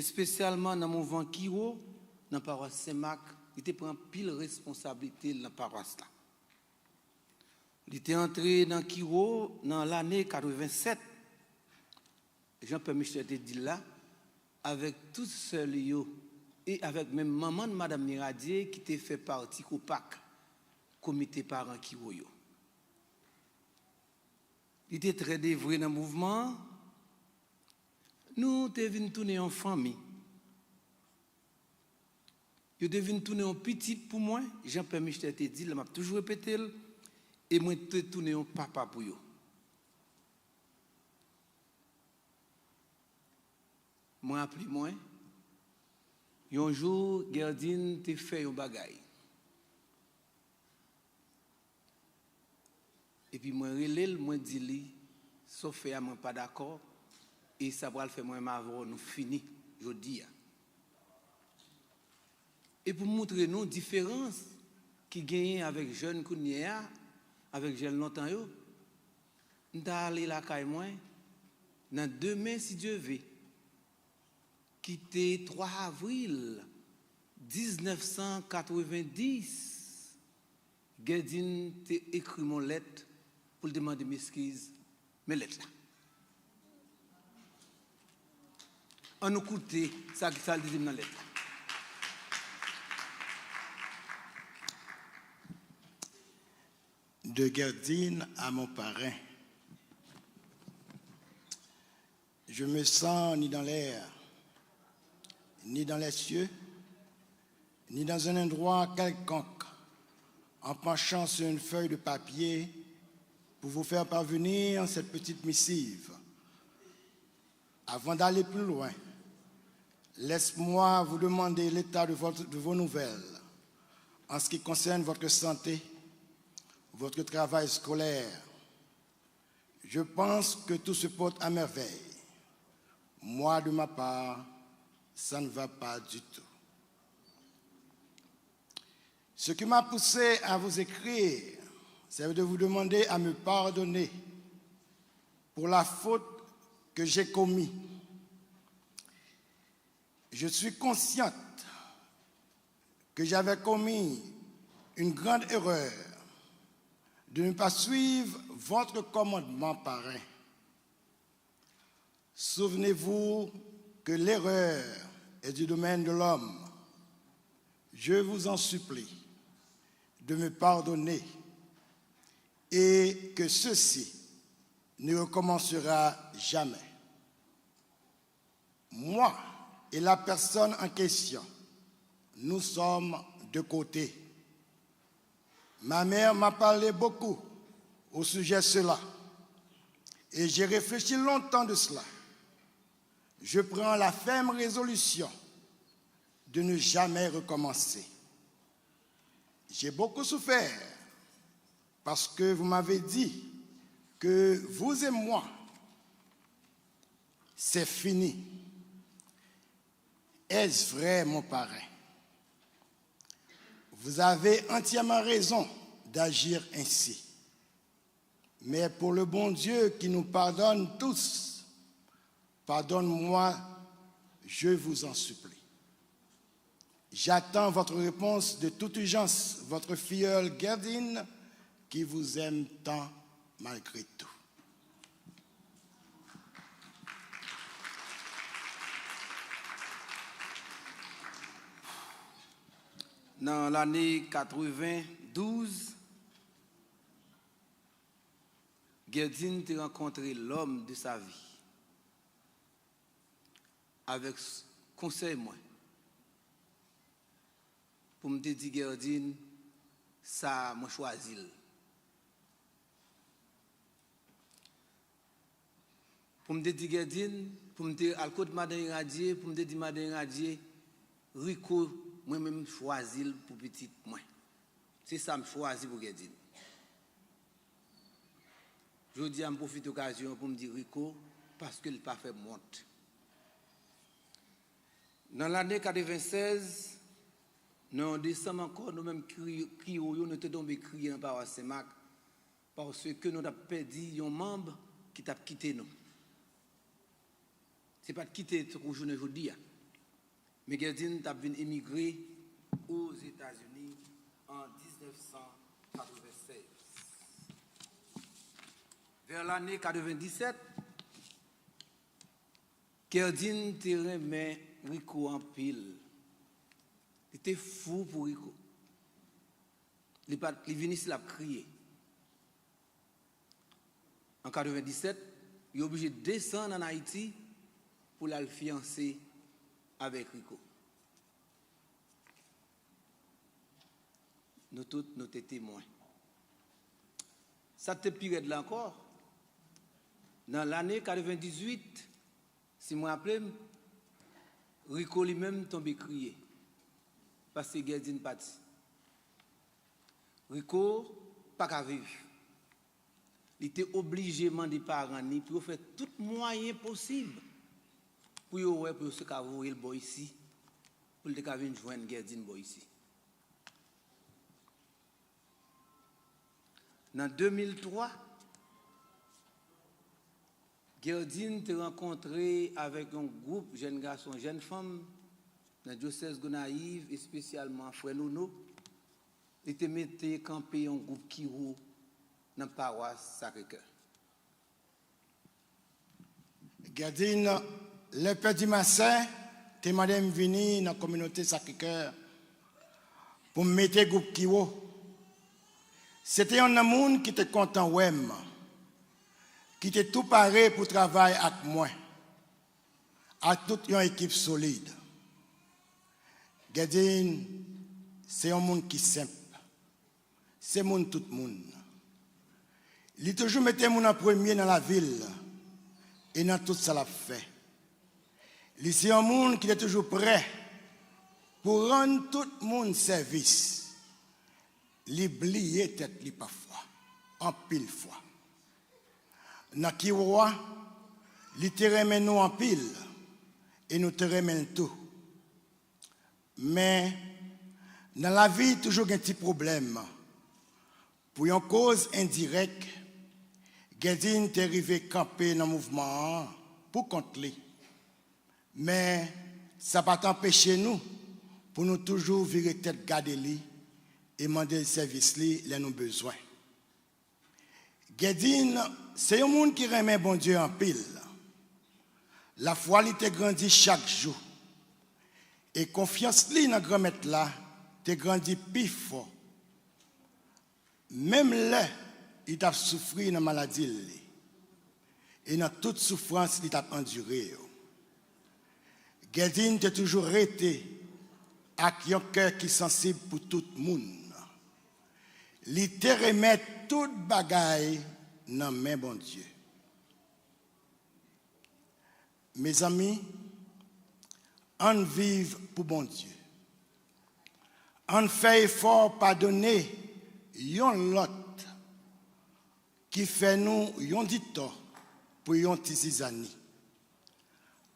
spécialement dans le mouvement Kiro, dans la paroisse Saint-Marc, il te prend pile responsabilité dans la paroisse là. Il était entré dans Kiro dans l'année 87. Jean-Pierre Michel te dit là, avec tous seuls et avec même maman de Madame Miradier qui te fait partie COPAC, comité parents Kiro. Il était très dévoué dans le mouvement. Nous devons tourner en famille. Je devine tourner en petit pour moi. Jean-Pierre Michel te dit, je m'a toujours répété, et moi te tourner en papa pour vous. Moi appelé moi. Un jour, Gerdine te fait un bagay. Et puis moi relève, moi dis lui, sauf que moi pas d'accord. Et ça va le faire moi avant nous fini jeudi. Et pour montrer nous différence qui gagne avec jeunes Kounia, avec jeunes longtemps yo, nous allons la caille moi dans demain si Dieu veut. Quitté 3 avril 1990, Gerdine t'a écrit mon lettre pour demander mes excuses, mes lettres là. On nous écoute ça qui ça le dit dans la lettre. De Gerdine à mon parrain. Je me sens ni dans l'air, ni dans les cieux, ni dans un endroit quelconque, en penchant sur une feuille de papier pour vous faire parvenir cette petite missive. Avant d'aller plus loin, laisse-moi vous demander l'état de vos nouvelles en ce qui concerne votre santé, votre travail scolaire. Je pense que tout se porte à merveille. Moi, de ma part, ça ne va pas du tout. Ce qui m'a poussé à vous écrire, c'est de vous demander à me pardonner pour la faute que j'ai commise. Je suis consciente que j'avais commis une grande erreur de ne pas suivre votre commandement parrain. Souvenez-vous que l'erreur est du domaine de l'homme. Je vous en supplie de me pardonner et que ceci ne recommencera jamais. Moi et la personne en question, nous sommes de côté. Ma mère m'a parlé beaucoup au sujet de cela et j'ai réfléchi longtemps de cela. Je prends la ferme résolution de ne jamais recommencer. J'ai beaucoup souffert parce que vous m'avez dit que vous et moi, c'est fini. Est-ce vrai, mon parrain? Vous avez entièrement raison d'agir ainsi. Mais pour le bon Dieu qui nous pardonne tous, pardonne-moi, je vous en supplie. J'attends votre réponse de toute urgence, votre filleule Gerdine, qui vous aime tant malgré tout. Dans l'année 92, Gerdine a rencontré l'homme de sa vie. Avec conseil moi. Pour me dire Gerdine, ça m'a choisi. Pour me dire Gerdine, pour me dire al côté madame Radier, pour me dire madame Radier, Rico moi-même choisi pour petite moi. C'est ça me choisi pour Gerdine. Je dis à me profiter de l'occasion pour me dire Rico parce qu'il n'a pas fait monte. Dans l'année 96, nous descendons encore, nous même crions, nous sommes tombés crier en paroisse Saint-Marc parce que nous avons perdu un membre qui t'a quitté nous. Ce n'est pas de quitter aujourd'hui, mais Gerdine t'a venu émigrer aux États-Unis en 1996. Vers l'année 97, Gerdine te remet Rico en pile. Il était fou pour Rico. Il est venu ici, il a crié. En 97, il est obligé de descendre en Haïti pour la fiancer avec Rico. Nous tous, nous étions témoins. Ça te pire de là encore. Dans l'année 98, si je me rappelle, Rico lui-même tombé crié. Parce que Gerdine parti. Rico, pas qu'à vivre. Il était obligé de demander parents pour faire tout moyen possible pour yo ouais pour ce qu'a voyer le boy ici pour le venir joindre Gerdine boy ici. En 2003, Gerdine s'est rencontré avec un groupe jeunes garçons, jeunes femmes dans le diocèse Gonaïve et spécialement Frère Nono. Il était mis campé un groupe qui roule dans la paroisse Sacré-Cœur. Gerdine, le Père du Massin, t'es madame venir dans la communauté Sacré-Cœur pour mettre le groupe Kiwo. C'était un monde qui était content, qui était tout paré pour travailler avec moi, à toute une équipe solide. Gerdine, c'est un monde qui est simple. C'est monde tout le monde. Il toujours mettait mon en premier dans la ville et dans tout ça l'a fait. C'est un monde qui est toujours prêt pour rendre tout le monde service. L'oublier tête li parfois, en pile fois. Dans qui roi, li te remet nous en pile et nous te remet tout. Mais dans la vie, toujours un petit problème. Pour une cause indirecte, Gerdine est arrivé camper dans le mouvement pour contre lui. Mais ça va pas empêcher nous pour nous toujours virer tête garder lui et demander le service li les nous besoin. Gerdine, c'est un monde qui remet bon Dieu en pile. La foi li te grandit chaque jour. Et confiance li dans grand maître là, te grandit plus fort. Même là, il t'a souffert dans la maladie. Et dans toute souffrance, il t'a enduré. Gerdine t'a toujours été avec un cœur qui est sensible pour tout le monde. Il te remet toute bagaille dans main bon Dieu. Mes amis, on vive pour bon Dieu. On fait effort pardonner yon lot qui fait nous yon dit tort pour yon petits années.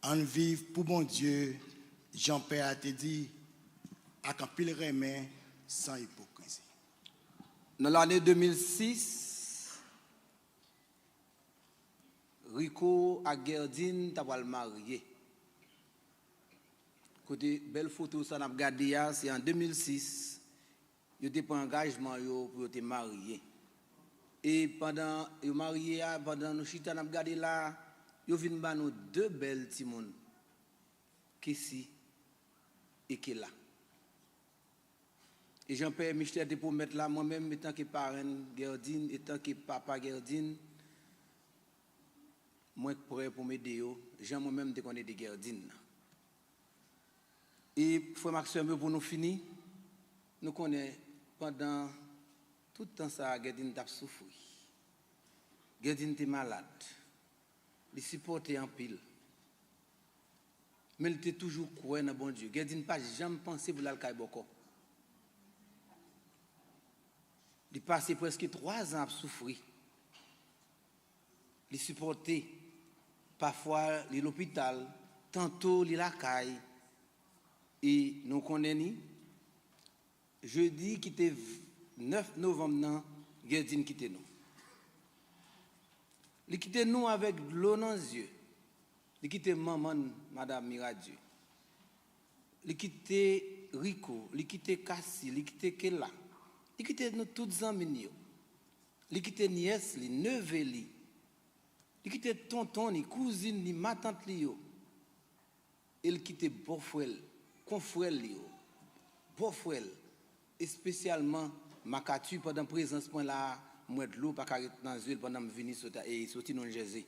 On vive pour bon Dieu. Jean-Père a te dit à un pile remet sans hypocrisie. Dans l'année 2006, Rico et Gerdine t'avaient marié. Côté belle photo ça n'a regardé c'est en 2006. Ils étaient pris engagement pour te marier. Et pendant ils marié pendant nous chita n'a regardé là, ils viennent ba nous deux belles timon. Kessi et Kela. Et Jean-Père Michel était pour mettre là, moi-même, étant que parent Gerdine, étant que papa Gerdine, moi prêt pour m'aider, Jean moi-même déconné de Gerdine. Et frère Maxime, pour nous finir, nous connaissons pendant tout le temps ça, Gerdine t'a souffert. Gerdine était malade. Il supportait en pile. Mais il était toujours croyant dans bon Dieu. Gerdine n'a pas jamais pensé pour l'alcaï boko. Il passait presque 3 ans à souffrir. Il supportait parfois l'hôpital, tantôt la caille. Et nous connaissons, jeudi qui était 9 novembre, Gerdine quittait nous. Il quittait nous avec l'eau dans les yeux. Il quittait maman, Madame Miradieu. Il quittait Rico, il quittait Cassie, il quittait Kela. Il quittait nous toutes les amis. Il quittait nièce, les neveux, il quittait tonton, les cousines, les ma tante. Il quittait beau-frère, confrère, beau-frère, et spécialement Makatu pendant la présence point là, moi de l'eau, pas carré dans les yeux pendant que je venais sortir dans le Jésus.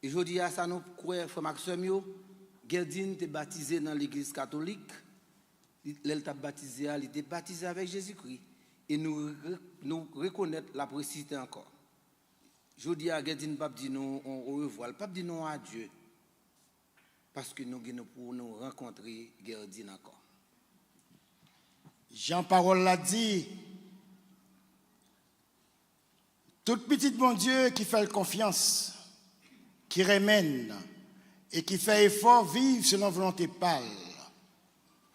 Et je dis à ça, nous croyons, frère Maxime, Gerdine était baptisé dans l'église catholique. Elle t'a baptisé, elle était baptisée avec Jésus-Christ. Et nous reconnaître la précité encore. Je dis à Gerdine, pas dire non au revoir, pas dire non à Dieu. Parce que nous venons pour nous rencontrer Gerdine encore. Jean-Parole l'a dit. Tout petit bon Dieu qui fait confiance, qui remène et qui fait effort vivre selon volonté pâle.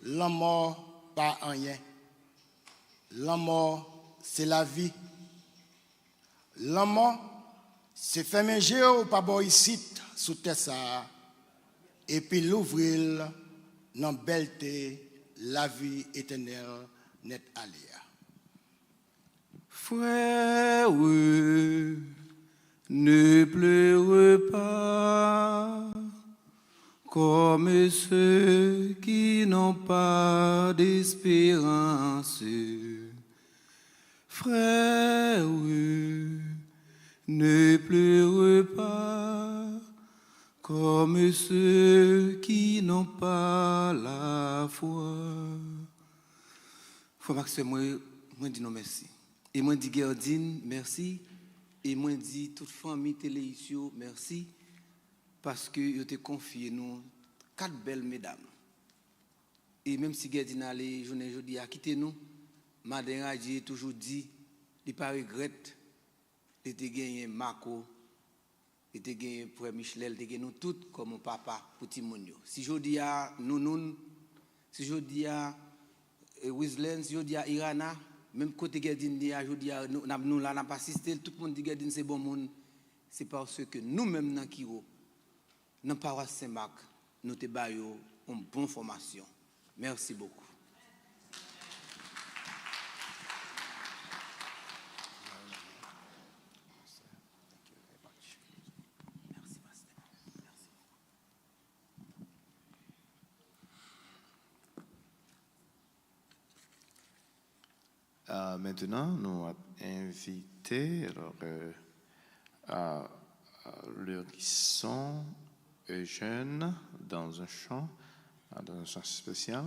La mort, pas rien. La mort, c'est la vie. La mort, c'est faire un géo pas bon ici, sous terre ça, et puis l'ouvrir dans belleté, la vie éternelle, net aléa. Frère, ne pleure pas comme ceux qui n'ont pas d'espérance. Frère, ne pleure pas comme ceux qui n'ont pas la foi. Frère Maxime, moi dis non merci. Et moi dis Gerdine, merci. Et moi dis toute famille téléisio, merci. Parce que vous avez confié nous 4 belles mesdames. Et même si Gerdine allait journée aujourd'hui à quitter nous, Madame Radji toujours dit, il pas regrette, il était gagné Marco, il était gagné Frère Michel, il était gagné nous toutes comme mon papa pour Timonio. Si je dis à Nounoun, si je dis à Wislen, si je dis à Irana, même côté Gerdine, je dis à nous là, n'a pas assisté, tout le monde dit Gerdine c'est bon monde. C'est parce que nous-mêmes dans Kiro, dans la paroisse Saint-Marc, nous avons une bonne formation. Merci beaucoup. Maintenant, nous avons invité le Risson Eugène dans un chant spécial.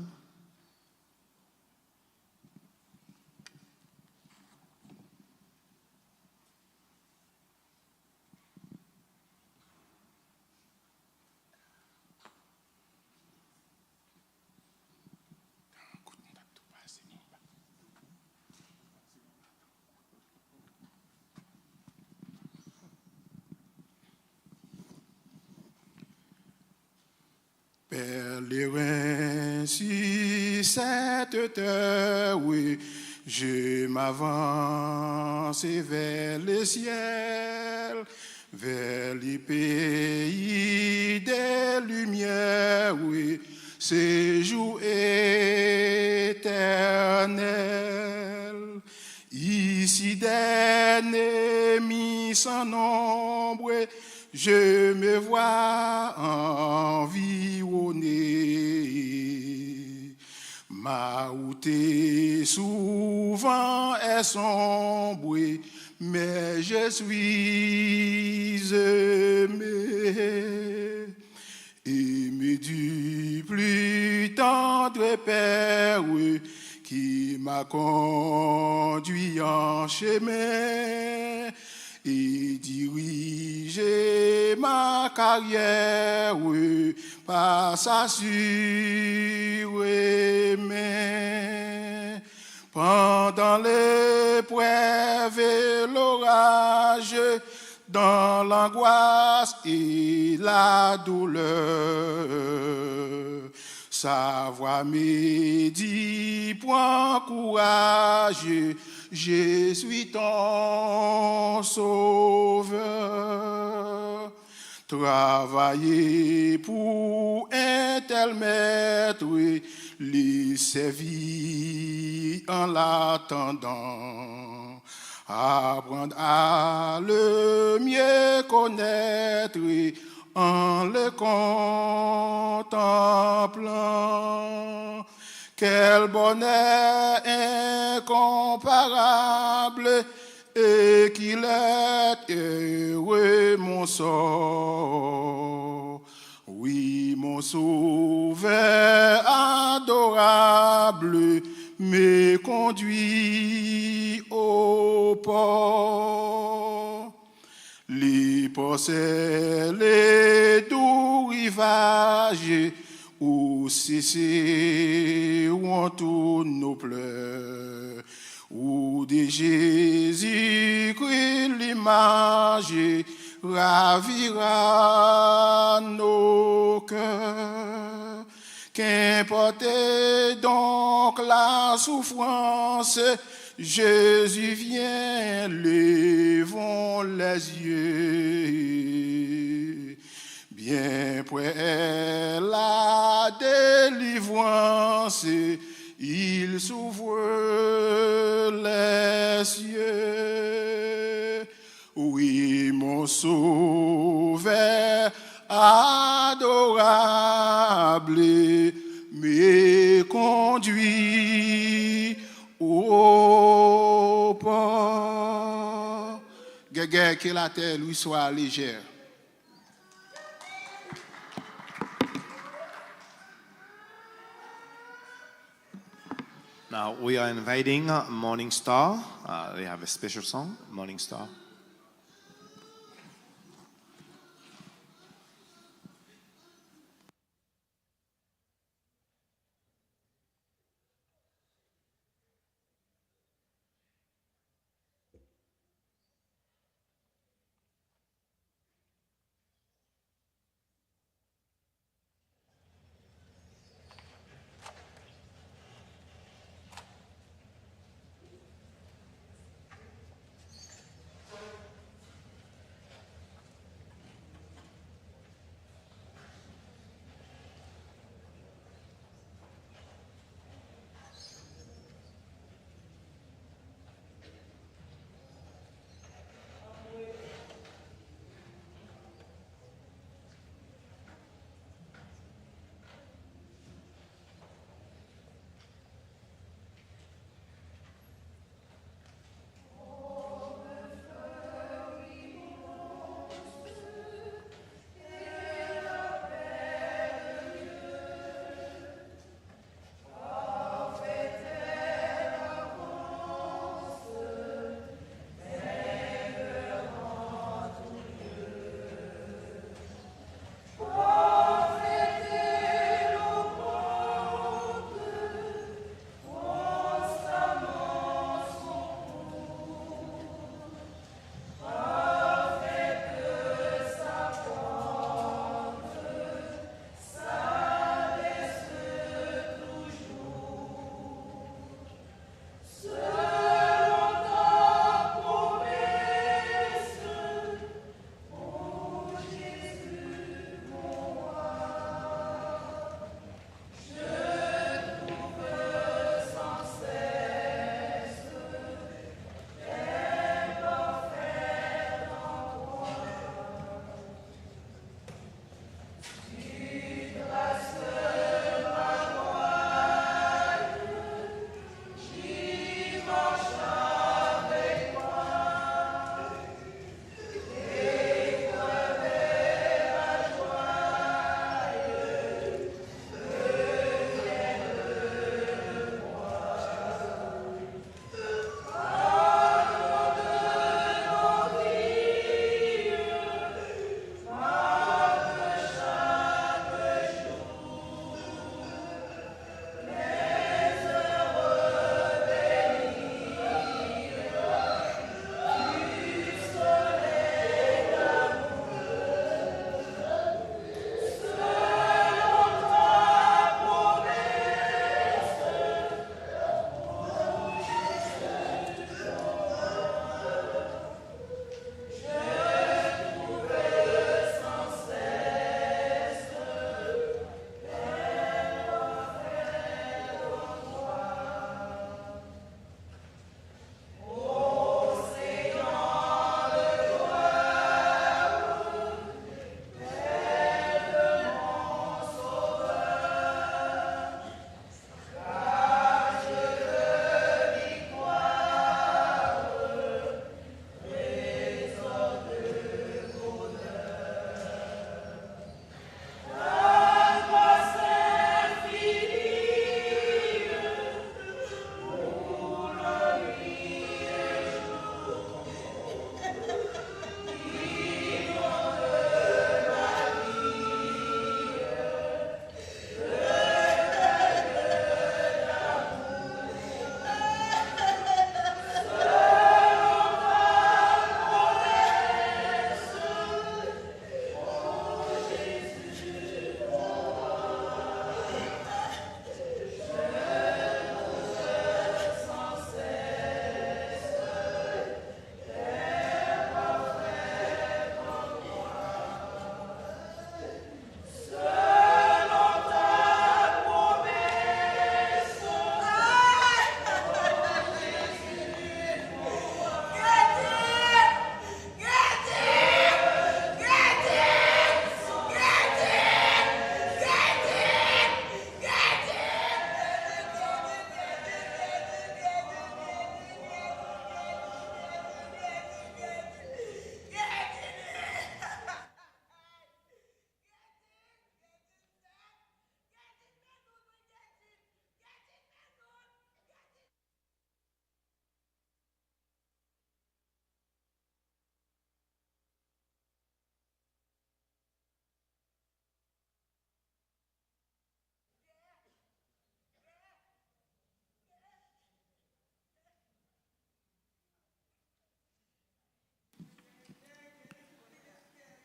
Pèlerin, si cette terre, oui, je m'avance vers le ciel, vers les pays des lumières, oui, séjour éternel. Ici d'ennemis sans nombre, je me vois environné. Ma route est souvent est sombre, mais je suis aimé. Aimé du plus tendre Père, qui m'a conduit en chemin et diriger ma carrière par sa sûre main. Pendant l'épreuve et l'orage, dans l'angoisse et la douleur, sa voix me dit, prends courage, je suis ton sauveur. Travailler pour un tel maître, les servir en l'attendant. Apprendre à le mieux connaître en le contemplant. Quel bonheur incomparable et qu'il est heureux mon sort. Oui, mon sauveur adorable me conduit au port. Les porcelles, les doux rivages, où cesser, où on tourne nos pleurs, où de Jésus-Christ l'image ravira nos cœurs. Qu'importe donc la souffrance, Jésus vient, levons les yeux. Bien près la délivrance, il s'ouvre les cieux. Oui, mon sauveur adorable, me conduit au port. Guerre que la terre lui soit légère. Now we are inviting Morning Star. They have a special song, Morning Star.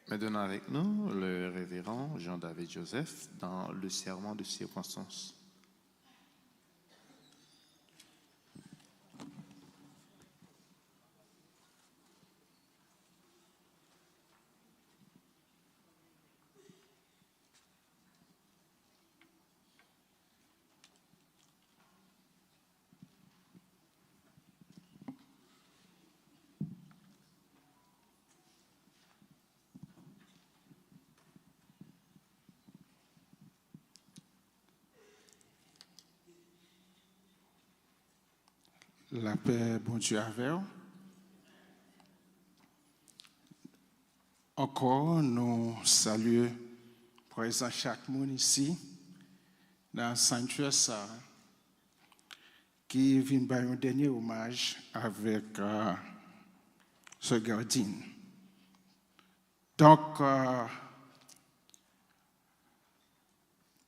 Maintenant avec nous, le révérend Jean-David Joseph dans le serment de circonstance. La paix, bon Dieu, avec vous. Encore, nous saluons présent chaque monde ici, dans le sanctuaire ça, qui vient faire un dernier hommage avec ce gardien. Donc,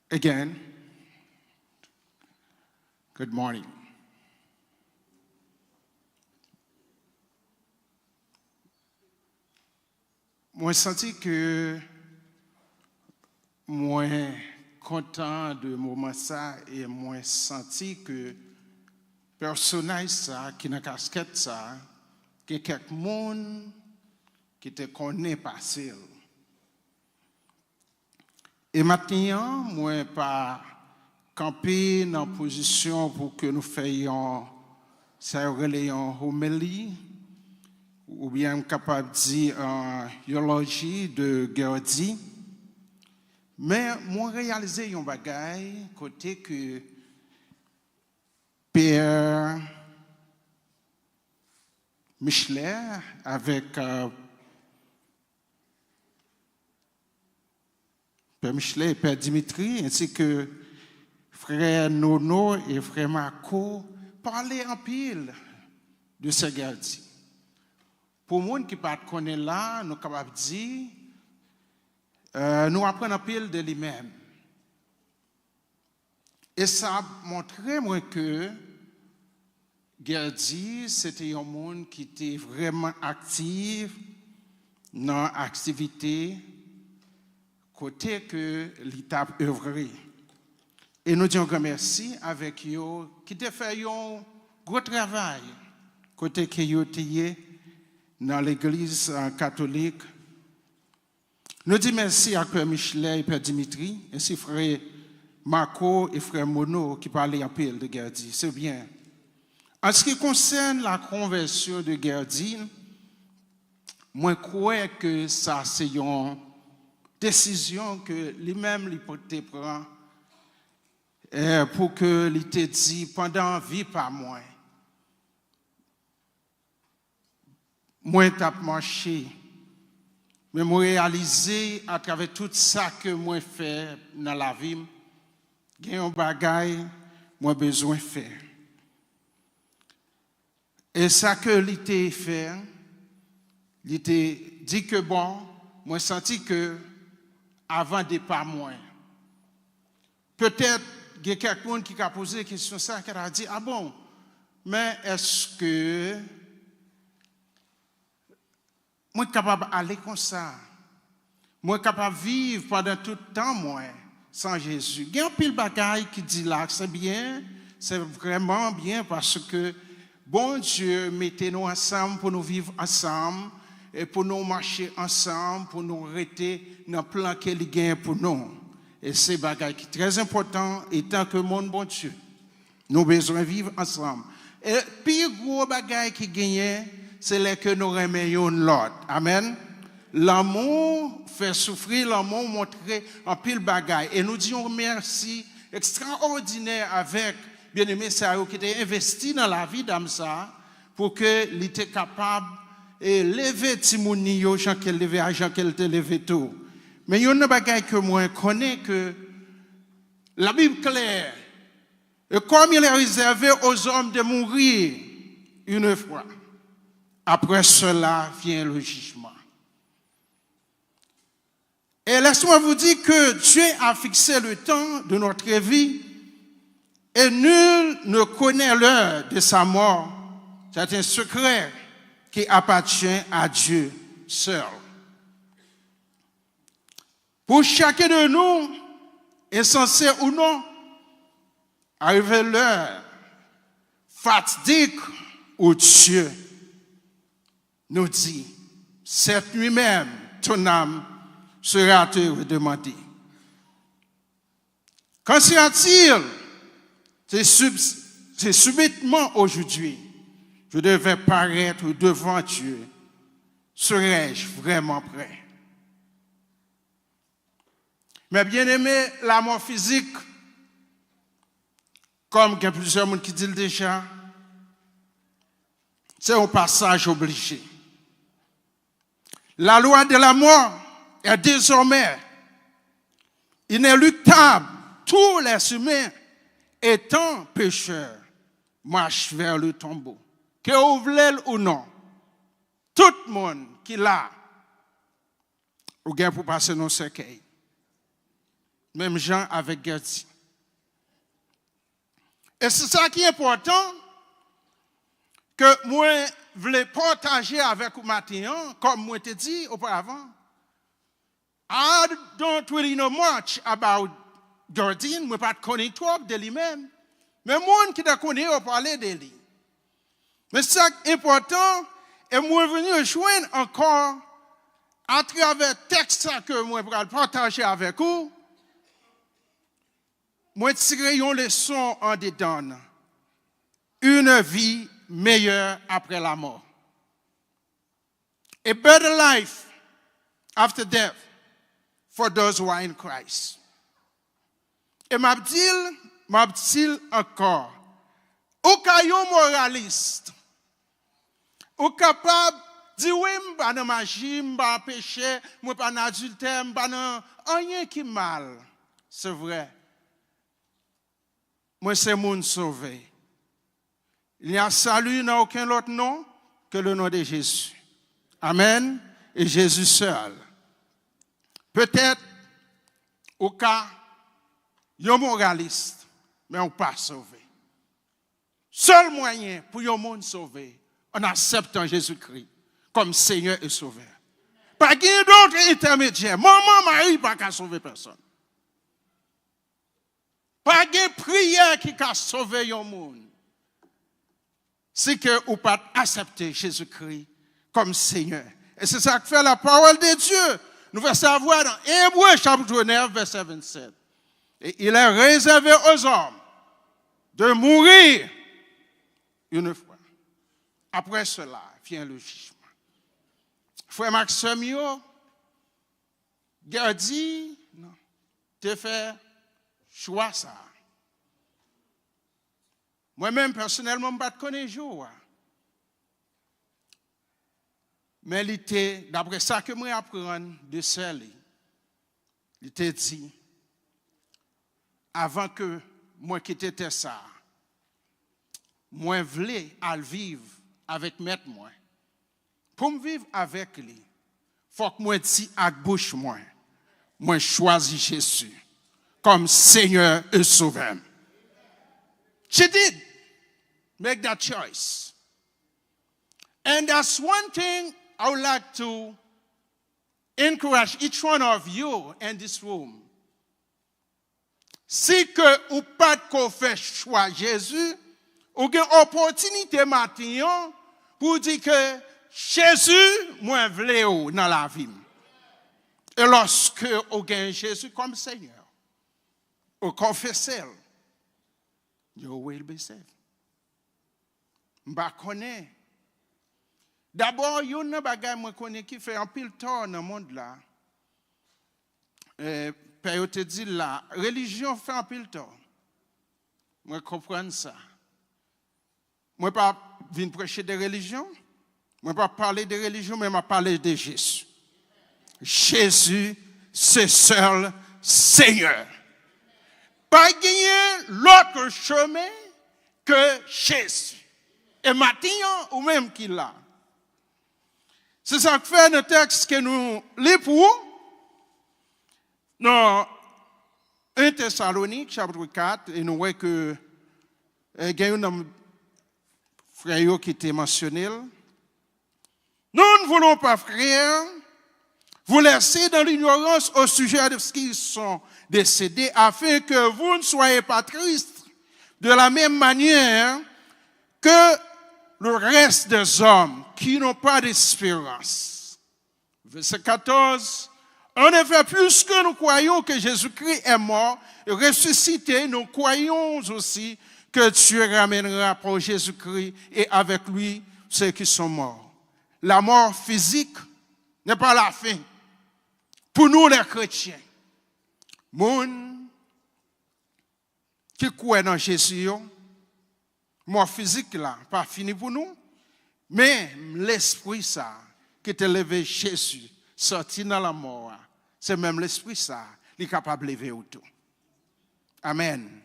again, good morning. Moi, senti que moi content de moment ça et moi senti que personnage ça qui dans casquette ça que quelques monde qui te connaît passé. Et maintenant, moi pas camper dans position pour que nous fassions ça relayons homélie ou bien capable de dire en théologie de Gardi. Mais moi réalisé un bagage côté que Père Michelet avec Père Michelet et Père Dimitri ainsi que frère Nono et frère Marco parlaient en pile de ce Gardi. Pour les gens qui ne connaissent pas là, nous sommes capables de dire, nous apprenons un pile de lui-même. Et ça montre moi que Gardi, c'était un monde qui était vraiment actif dans l'activité, côté que l'État œuvré. Et nous disons merci avec eux qui ont fait un gros travail, côté que vous étiez dans l'église catholique. Nous disons merci à Père Michelet et Père Dimitri, ainsi frère Marco et frère Mono qui parlaient en pile de Gardi. C'est bien. En ce qui concerne la conversion de Gardi, moi je crois que ça c'est une décision que lui-même il peut prendre pour que il te dit pendant vie par moi. Moi, j'ai marché, mais moi réalisé à travers tout ça que moi fais dans la vie, il y a un bagage moi besoin de faire. Et ça que l'ité fait, l'ité dit que bon, moi senti que avant de pas moi. Peut-être il y a quelqu'un qui a posé la question ça, qui a dit ah bon, mais est-ce que moi suis capable d'aller comme ça. Moi suis capable de vivre pendant tout le temps, moi, sans Jésus. Il y a un pile de bagaille qui dit là, c'est bien, c'est vraiment bien parce que bon Dieu mettez nous ensemble pour nous vivre ensemble et pour nous marcher ensemble, pour nous rester dans le plan qu'il gagne pour nous. Et c'est bagaille qui est très important étant que mon bon Dieu. Nous avons besoin de vivre ensemble. Et le plus gros bagaille qui gagne, c'est là que nous remercions l'autre. Amen. L'amour fait souffrir, l'amour montre en pile bagaille. Et nous disons merci extraordinaire avec bien-aimé Sarah qui était investi dans la vie d'Amsa pour qu'il était capable de lever Timouni, Jean qu'elle levait, Jean qu'elle te levait tout. Mais il y a une bagaille que moi connais que la Bible claire. Et comme il est réservé aux hommes de mourir une fois. Après cela vient le jugement. Et laisse-moi vous dire que Dieu a fixé le temps de notre vie et nul ne connaît l'heure de sa mort. C'est un secret qui appartient à Dieu seul. Pour chacun de nous, insensé ou non, arrive l'heure fatidique où Dieu nous dit, cette nuit même, ton âme sera te redemandée. Qu'en sera-t-il? C'est subitement aujourd'hui, je devais paraître devant Dieu. Serais-je vraiment prêt? Mais bien aimé, la mort physique, comme il y a plusieurs personnes qui disent déjà, c'est un passage obligé. La loi de la mort est désormais inéluctable. Tous les humains étant pécheurs marchent vers le tombeau. Que vous voulez ou non, tout le monde qui l'a, ou bien pour passer dans ce cercueil. Même Jean avec Gertie. Et c'est ça qui est important que moi voulais partager avec vous maintenant, comme moi t'ai dit auparavant. I don't really know much about Jordan, moi pas connais trop de lui-même, mais moi qui te connais on parler de lui. Mais c'est important et moi venu joindre encore à travers le texte que moi vais partager avec vous. Moi tirer une leçon en dedans. Une vie meilleure après la mort. A better life after death for those who are in Christ. Et m'a dit encore, ou caillou moraliste, ou capable de dire oui, je pas dans magie, je pas péché, je pas dans adultère, je pas dans rien qui mal. C'est vrai. Moi, c'est mon sauvé. Il n'y a salut dans aucun autre nom que le nom de Jésus. Amen. Et Jésus seul. Peut-être, au cas, il y a un moraliste, mais on ne pas sauvé. Seul moyen pour un monde sauvé, en acceptant Jésus-Christ comme Seigneur et Sauveur. Pas qu'il y ait d'autres intermédiaires. Maman, Marie, pas qu'à sauver personne. Pas de prière qui a sauvé le monde. C'est que vous pas accepter Jésus-Christ comme Seigneur. Et c'est ça que fait la parole de Dieu. Nous allons savoir dans Hébreux chapitre 9, verset 27. Et il est réservé aux hommes de mourir une fois. Après cela vient le jugement. Frère Maxime, Gardi, non, te fait choix ça. Moi-même, personnellement, je ne connais pas jour. Mais il était, d'après ça que moi apprends de celle, il était dit, avant que moi quitte ça, moi voulais aller vivre avec maître moi. Pour me vivre avec lui, il faut que moi dise à bouche moi choisis Jésus comme Seigneur et Sauveur. She did make that choice. And that's one thing I would like to encourage each one of you in this room. Si que ou pas qu'on fait choix Jésus, ou une opportunité maintenant pour dire que Jésus, moi, v'lais dans la vie. Et lorsque vous gagnez Jésus comme Seigneur, vous confessez, you will be saved. Je connais. D'abord, il y a une chose qui fait un pile temps dans le monde là. Père te dit la religion fait un pile temps. Je comprends ça. Moi, pas venir prêcher de religion. Moi, pas parler de religion, mais je parler de Jésus. Jésus, c'est seul Seigneur. Pas gagner l'autre chemin que Jésus. Et maintenant, ou même qu'il l'a. C'est ça que fait le texte que nous lisons dans 1 Thessalonique, chapitre 4, et nous voyons que il y a un frère qui était mentionné. Nous ne voulons pas, frères, vous vous laissez dans l'ignorance au sujet de ce qu'ils sont décédés, afin que vous ne soyez pas tristes de la même manière que le reste des hommes qui n'ont pas d'espérance. Verset 14. En effet, puisque nous croyons que Jésus-Christ est mort et ressuscité, nous croyons aussi que Dieu ramènera pour Jésus-Christ et avec lui ceux qui sont morts. La mort physique n'est pas la fin. Pour nous les chrétiens, moun qui croient dans Jésus, mort physique là, pas fini pour nous, mais l'esprit ça, qui te levé Jésus, sorti dans la mort, c'est même l'esprit ça, qui est capable de lever tout. Amen.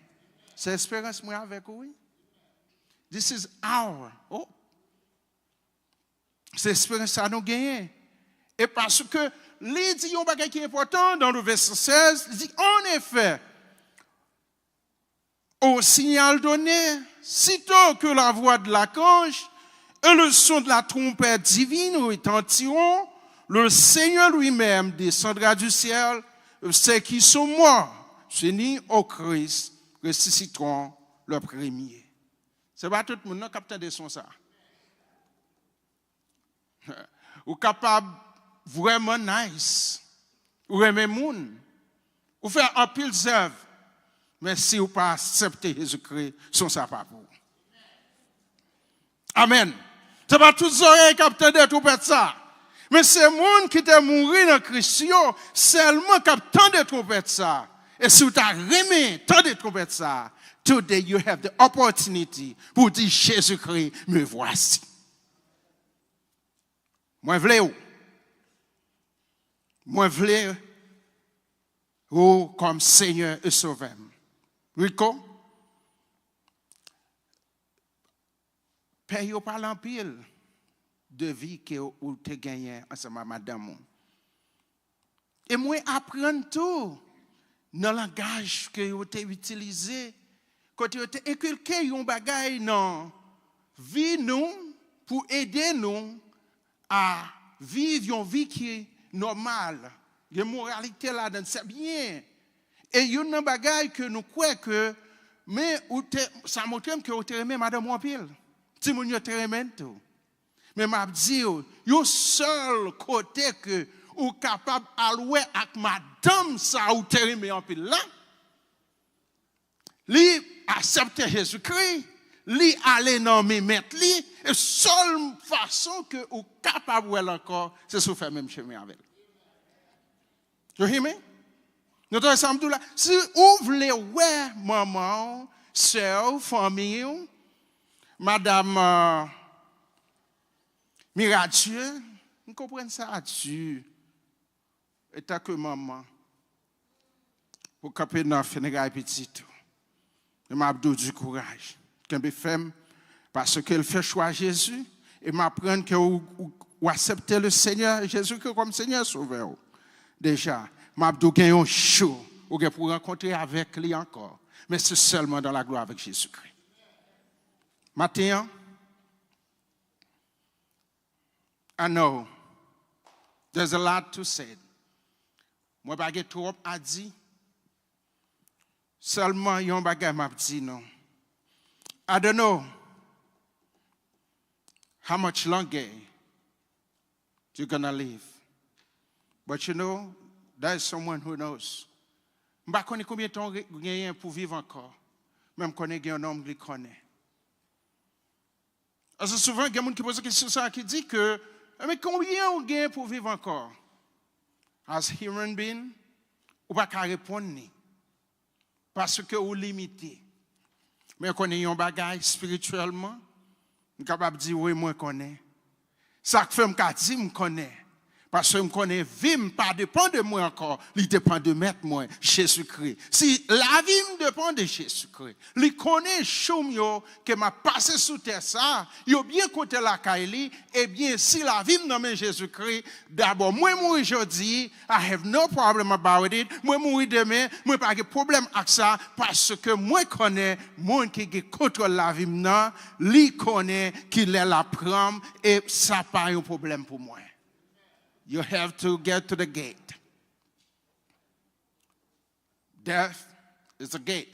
C'est l'espérance moi avec vous. This is our hope. C'est l'espérance ça nous gagne. Et parce que, il dit un bagage qui est important dans le verset 16, il dit en effet, au signal donné, sitôt que la voix de l'archange et le son de la trompette divine retentiront, le Seigneur lui-même descendra du ciel, ceux qui sont morts, unis au Christ, ressusciteront le premier. C'est pas tout le monde qui capte des sons ça. Ou capable vraiment nice, ou aimer moun, ou faire un pile d'œuvre, mais si vous pas accepter Jésus-Christ, son ça pas pour. Amen. C'est pas toutes les oreilles qui attendent tout ça. Mais c'est moun qui te mouru dans Christ, seulement qui attendent tout ça. Et si vous avez remis tant de trompettes ça, today you have the opportunity pour dire Jésus-Christ, me voici. Moi v'lais où? Moi v'lais où comme Seigneur et Sauveur. Rico? Paye pas l'empile de vie que vous avez gagné ensemble avec madame. Et moi apprendre tout dans le langage que vous avez utilisé, quand vous avez inculqué un bagage dans vie nous pour aider nous à vivre une vie qui est normale. Il y a une moralité là-dedans, c'est bien. Et il y a un bagage que nous croyons que, mais ça montre que vous avez aimé madame Wampil. Si vous avez aimé tout. Mais je dis, il y a un seul côté que vous êtes capable d'allouer avec madame ça ou avez aimé en pile là. Lui accepter Jésus-Christ, lui aller dans mes maîtres, lui, et seule façon que vous êtes capable de encore, c'est de faire le même chemin avec. Vous voyez? Nous sommes là. Si vous voulez, ouais, maman, soeur, famille, madame Miradieu, vous comprenez ça, Dieu. Et tant que maman, vous capez dans le Fénégal petit tout. Et m'a donné du courage. Qu'elle femme, parce qu'elle fait choix Jésus, et m'apprendre que vous acceptez le Seigneur Jésus comme Seigneur Sauveur. Déjà, m'a donné un chaud pour rencontrer avec lui encore. Mais c'est seulement dans la gloire avec Jésus-Christ. Maintenant, I know there's a lot to say. Moi, je n'ai pas trop à dire. Seulement, il y a un bagage m'a dit non. I don't know how much longer you're going to live. But you know, there is someone who knows. Je ne sais pas combien de temps vous avez pour vivre encore. Même quand il y a un homme qui connaît. Parce que souvent, il y a des gens qui posent la question qui dit que mais combien vous avez pour vivre encore? As human being, vous ne pouvez pas répondre. Parce que vous limitez. Mais quand vous avez un bagage spirituellement, vous êtes capable de dire oui, moi je connais. Ça fait que je dis, je connais. Parce que je connais, vie ne dépend de moi encore, il dépend de mettre moi, Jésus-Christ. Si la vie me dépend de Jésus-Christ, il connaît choum que m'a passé sous terre ça, il a bien côté la Kaili, et bien si la vie me nomme Jésus-Christ, d'abord moi mourir aujourd'hui, I have no problem about it. Moi mourir demain, moi pas de problème avec ça parce que moi connais mon qui contrôle la vie maintenant, lui connaît qu'il est la prendre et ça pas un problème pour moi. You have to get to the gate. Death is a gate.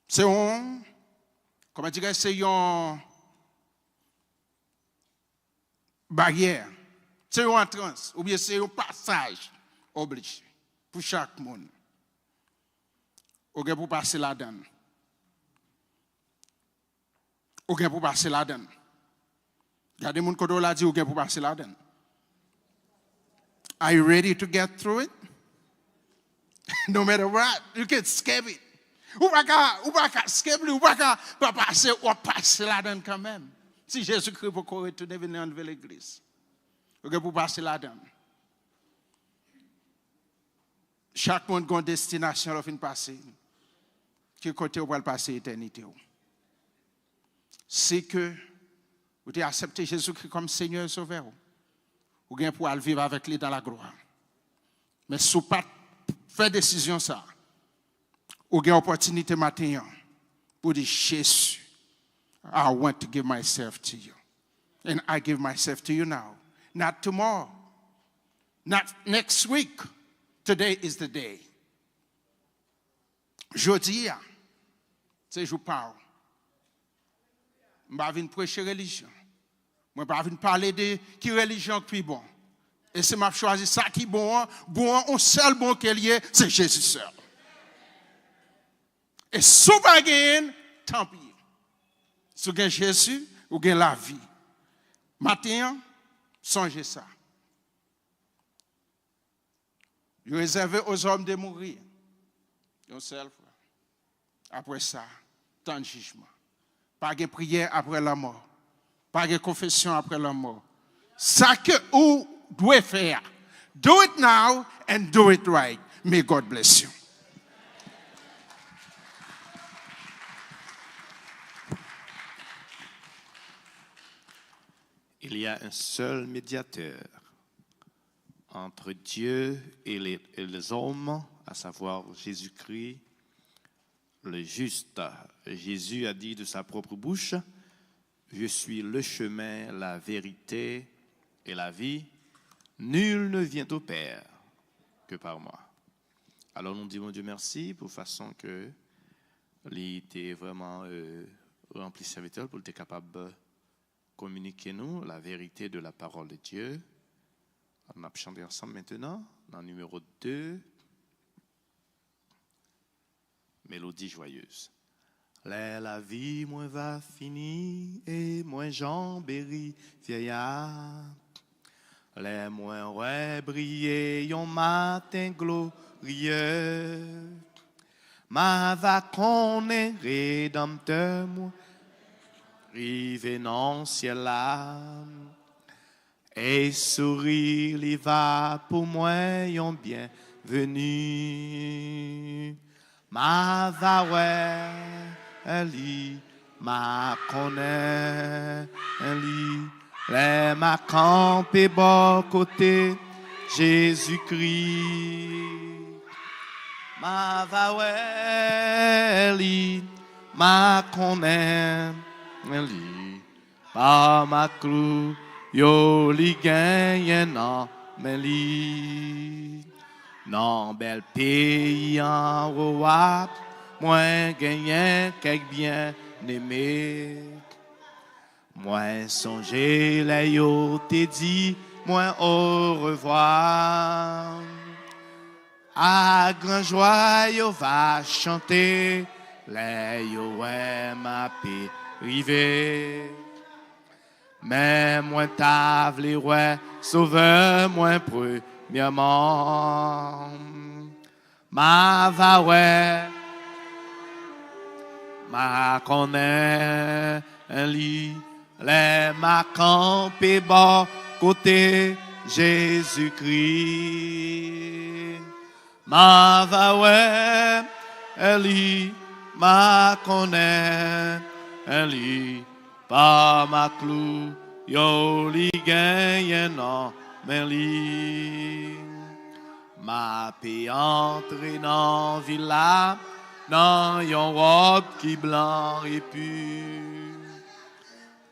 C'est un, comment dire, c'est une barrière. C'est une entrance, ou bien c'est un passage obligé pour chaque monde. Ou bien pour passer là-dedans. Ou bien pour passer là-dedans. Il y a des gens qui ont dit ou bien pour passer là-dedans. Are you ready to get through it? No matter what, you can escape it. Ou pas qu'à escape, ou pas passer, ou passer là-dedans quand même. Si Jésus-Christ peut retourner venir enlever l'église. Ou bien pour passer là-dedans. Chaque monde a une destination, il fin passer. Quel côté on va passer l'éternité? C'est que vous avez accepté Jésus-Christ comme Seigneur et Sauveur. Vous avez pour vivre avec lui dans la gloire. Mais si vous n'avez pas fait décision ça, vous avez l'opportunité maintenant pour dire Jésus, I want to give myself to you. And I give myself to you now. Not tomorrow. Not next week. Today is the day. Jeudi, c'est je parle. Je ne vais pas prêcher religion. Je ne vais pas parler de qui religion qui est bon. Et si je choisis ça qui est bon, un seul bon qui est lié, c'est Jésus seul. Et si vous n'avez pas gagné, tant pis. Si vous avez Jésus, vous avez la vie. Maintenant, songez ça. Vous réservez aux hommes de mourir. Un seul fois. Après ça, tant de jugement. Pas de prière après la mort. Pas de confession après la mort. Ça que vous devez faire. Do it now and do it right. May God bless you. Il y a un seul médiateur entre Dieu et les hommes, à savoir Jésus-Christ, le juste. Jésus a dit de sa propre bouche, « Je suis le chemin, la vérité et la vie. Nul ne vient au Père que par moi. » Alors nous disons Dieu merci pour façon que il était vraiment rempli serviteur pour être capable communiquer nous la vérité de la parole de Dieu. On va chanter ensemble maintenant, dans le numéro 2, Mélodie joyeuse. La vie, moi, va finir, et moi, Jean Berry, vieillard. Les moins, ouais, briller, yon matin glorieux. Ma va connaître, rédempteur, moi, rive non ciel là. Et sourire, il va pour moi, yon bienvenu. Ma va ouais, li, ma connaît, li, les ma campé bon côté, Jésus-Christ. Ma va ouais, li, ma connaît, li, par ma crou, yo li gagne non, mais li. Non, bel pays en roi, moi gagnant quelque bien aimé. Moi songer les yo te dit, moi au revoir. À grand joie yo va chanter, les yo ouais ma paix rivé. Mais moi t'avle ouais, sauveur moi premièrement. Ma va ouais, ma connaît un lit, les ma campé bas côté Jésus-Christ. Ma va ouais, un lit, ma connaît un lit, pas ma clou, yo li gagne non, mais li. Ma paix entre dans villa, dans yon robe qui blanc et pur.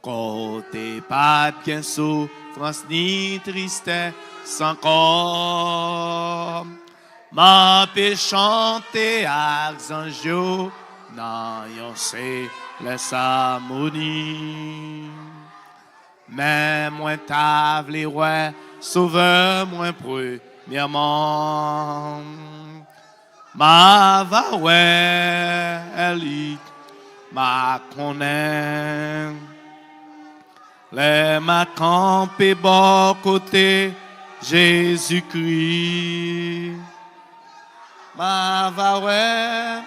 Côté pas bien sous France ni tristesse encore. Ma paix chanter archange, nan yon se les harmonies. Mais moi t'avle ouais, sauveur moi premièrement. Ma va ouais, elle ma connaît. Les ma campé bon côté Jésus-Christ. Ma va ouais.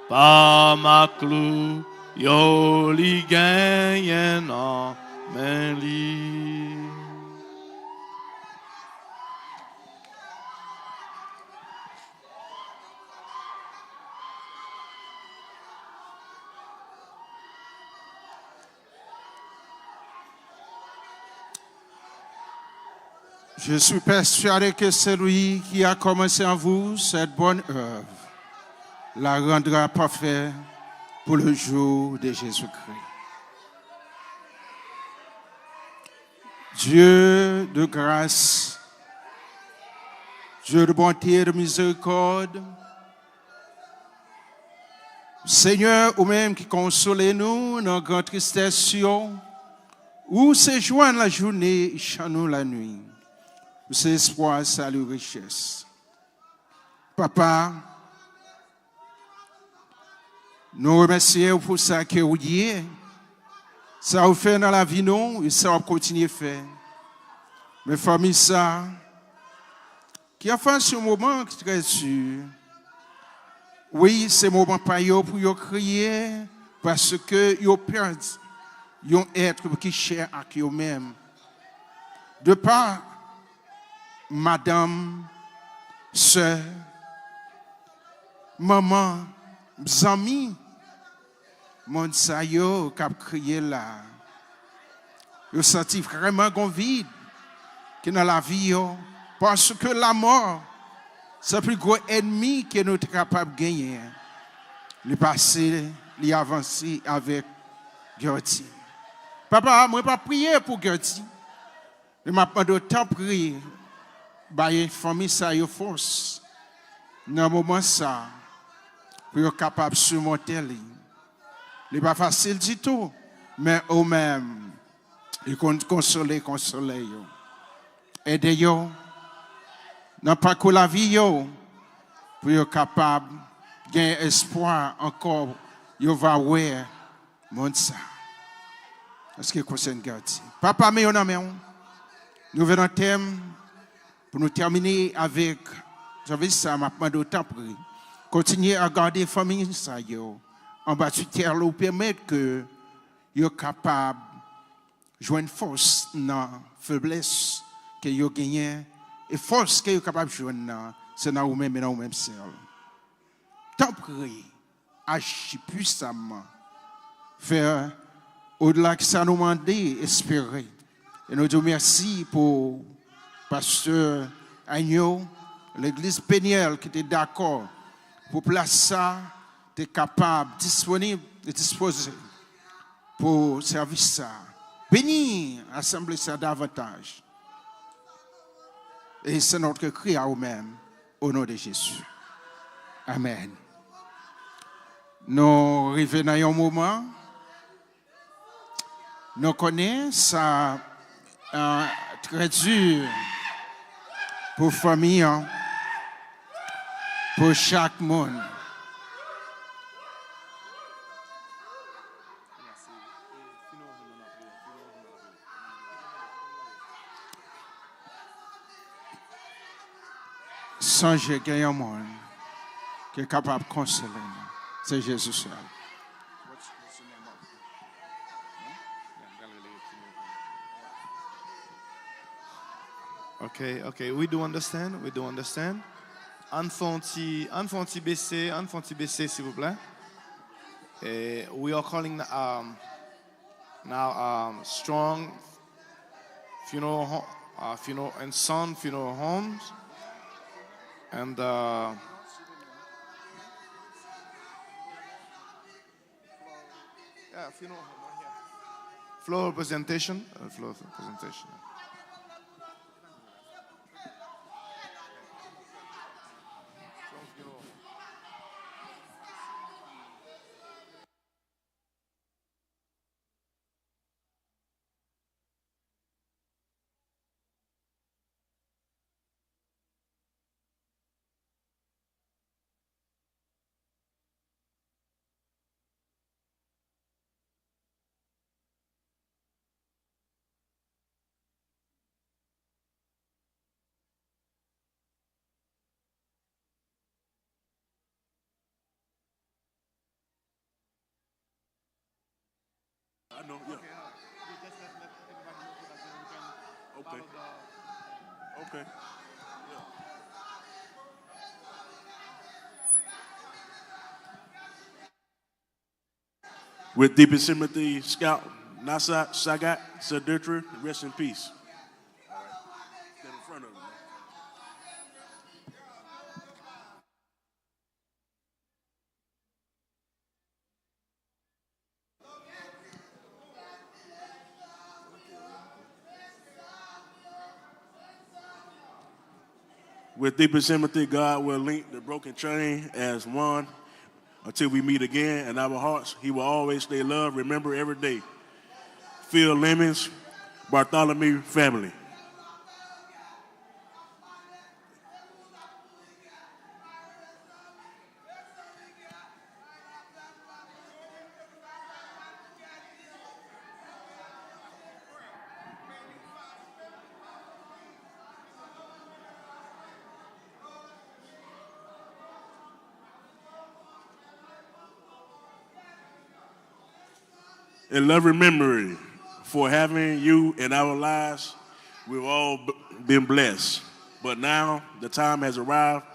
Par ma clou, yo li gagne non men li. Je suis persuadé que celui qui a commencé en vous cette bonne œuvre la rendra parfaite pour le jour de Jésus-Christ. Dieu de grâce, Dieu de bonté et de miséricorde, Seigneur, ou même qui console nous dans grande tristesse, ou se joindre la journée, chez nous la nuit. C'est espoir, salut, richesse. Papa, nous remercions pour ça que vous dites. Ça vous fait dans la vie, non, et ça va continuer à faire. Mais famille, ça, qui a fait ce moment très sûr. Oui, c'est moment pas pour vous crier, parce que vous perdez un être qui cher à vous-même. De part, madame, soeur, maman, amis, mon sayo qui a crié là. Vous sentez vraiment un vide qui est dans la vie, parce que la mort, c'est le plus gros ennemi que nous sommes capables de gagner. Le passé, l'avancer avec Gertie. Papa, moi, je ne vais pas prier pour Gertie. Je m'a demandé de temps prier. Bah, une famille, ça y force. Dans un moment, ça, pour être capable de surmonter. Ce n'est pas facile du tout. Mais eux-mêmes, ils consolent. Aidez-vous. Dans pas que la vie, pour être capable de gagner espoir encore, vous va voir monde ça. Est-ce que concerne Gertie? Papa, mais on a nous venons thème pour nous terminer avec, j'avais ça, m'a demandé autant prier. Continuez à garder la famille ça, en bas de terre, pour permettre que vous soyez capable de joindre force dans la faiblesse que vous gagnez. Et force que vous êtes capable de joindre, c'est dans vous-même et dans vous-même seul. Tant prier, agir puissamment, faire au-delà que ça nous demande, espérer. Et nous disons merci pour Pasteur Agneau, l'église Péniel qui était d'accord pour placer ça, tu es capable, disponible et disposé pour servir ça. Béni, assembler ça davantage. Et c'est notre cri à vous-même, au nom de Jésus. Amen. Nous revenons à un moment. Nous connaissons ça très dur pour famille, pour chaque monde. Songez qu'il y a un monde qui est capable de consoler. C'est Jésus seul. Okay, we do understand. Enfanti baissé, s'il vous plaît. We are calling now strong funeral and son funeral homes, and Floor presentation. Floor presentation. I know, yeah. Okay. Okay. With deepest sympathy, Scout Nasa Sagat Sadutri, rest in peace. Stand in front of him, man. With deepest sympathy, God will link the broken chain as one until we meet again in our hearts. He will always stay loved. Remember every day. Phil Lemons, Bartholomew family. In loving memory for having you in our lives, we've all been blessed. But now the time has arrived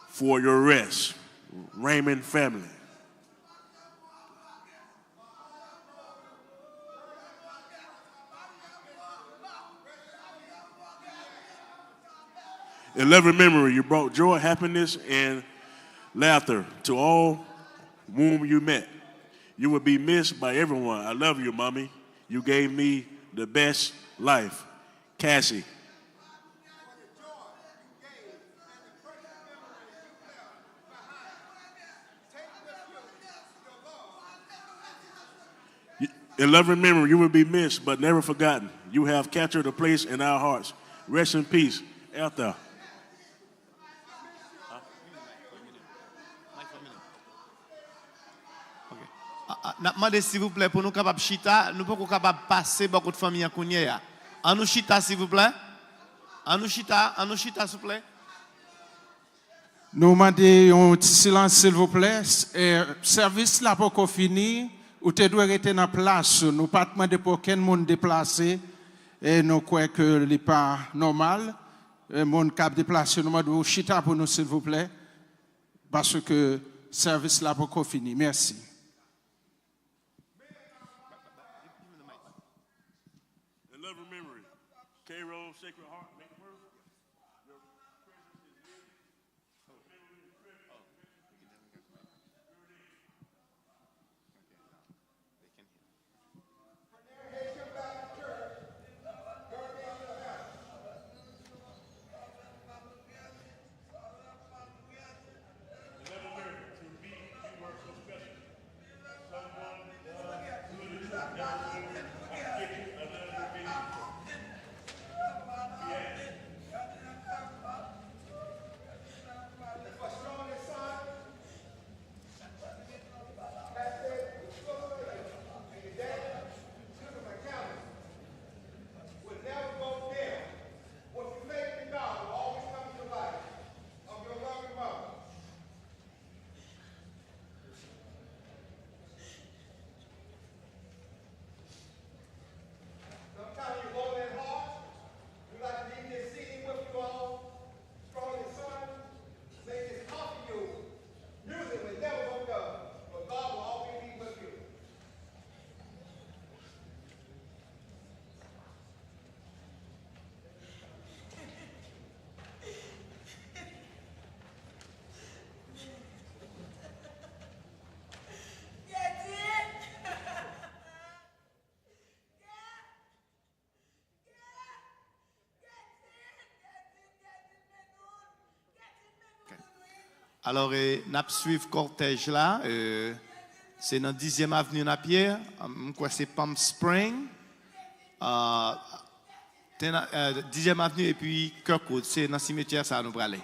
for your rest. Raymond family. In loving memory, you brought joy, happiness, and laughter to all whom you met. You will be missed by everyone. I love you, Mommy. You gave me the best life. Cassie. In loving memory, you will be missed but never forgotten. You have captured a place in our hearts. Rest in peace, Eltha. N'a demandé s'il vous plaît pour nous capables chita, nous pouvons capable passer beaucoup de famille en Kounia. En nous chita s'il vous plaît. En nous chita s'il vous plaît. Nous demandons un petit silence s'il vous plaît. Service là pour qu'on finisse. Ou te doit rester dans place. Nous pas demander pour aucun monde déplacé. Et nous croyons que ce n'est pas normal. Le monde cap déplacé, nous demandons chita pour nous s'il vous plaît. Parce que service là pour qu'on finisse. Merci. In loving memory, K-Roll, Sacred Heart, Alors, nous suivons le cortège là. C'est dans 10e avenue Napier. C'est Palm Spring. 10e avenue et puis Kirkwood. C'est dans le cimetière, ça nous aller.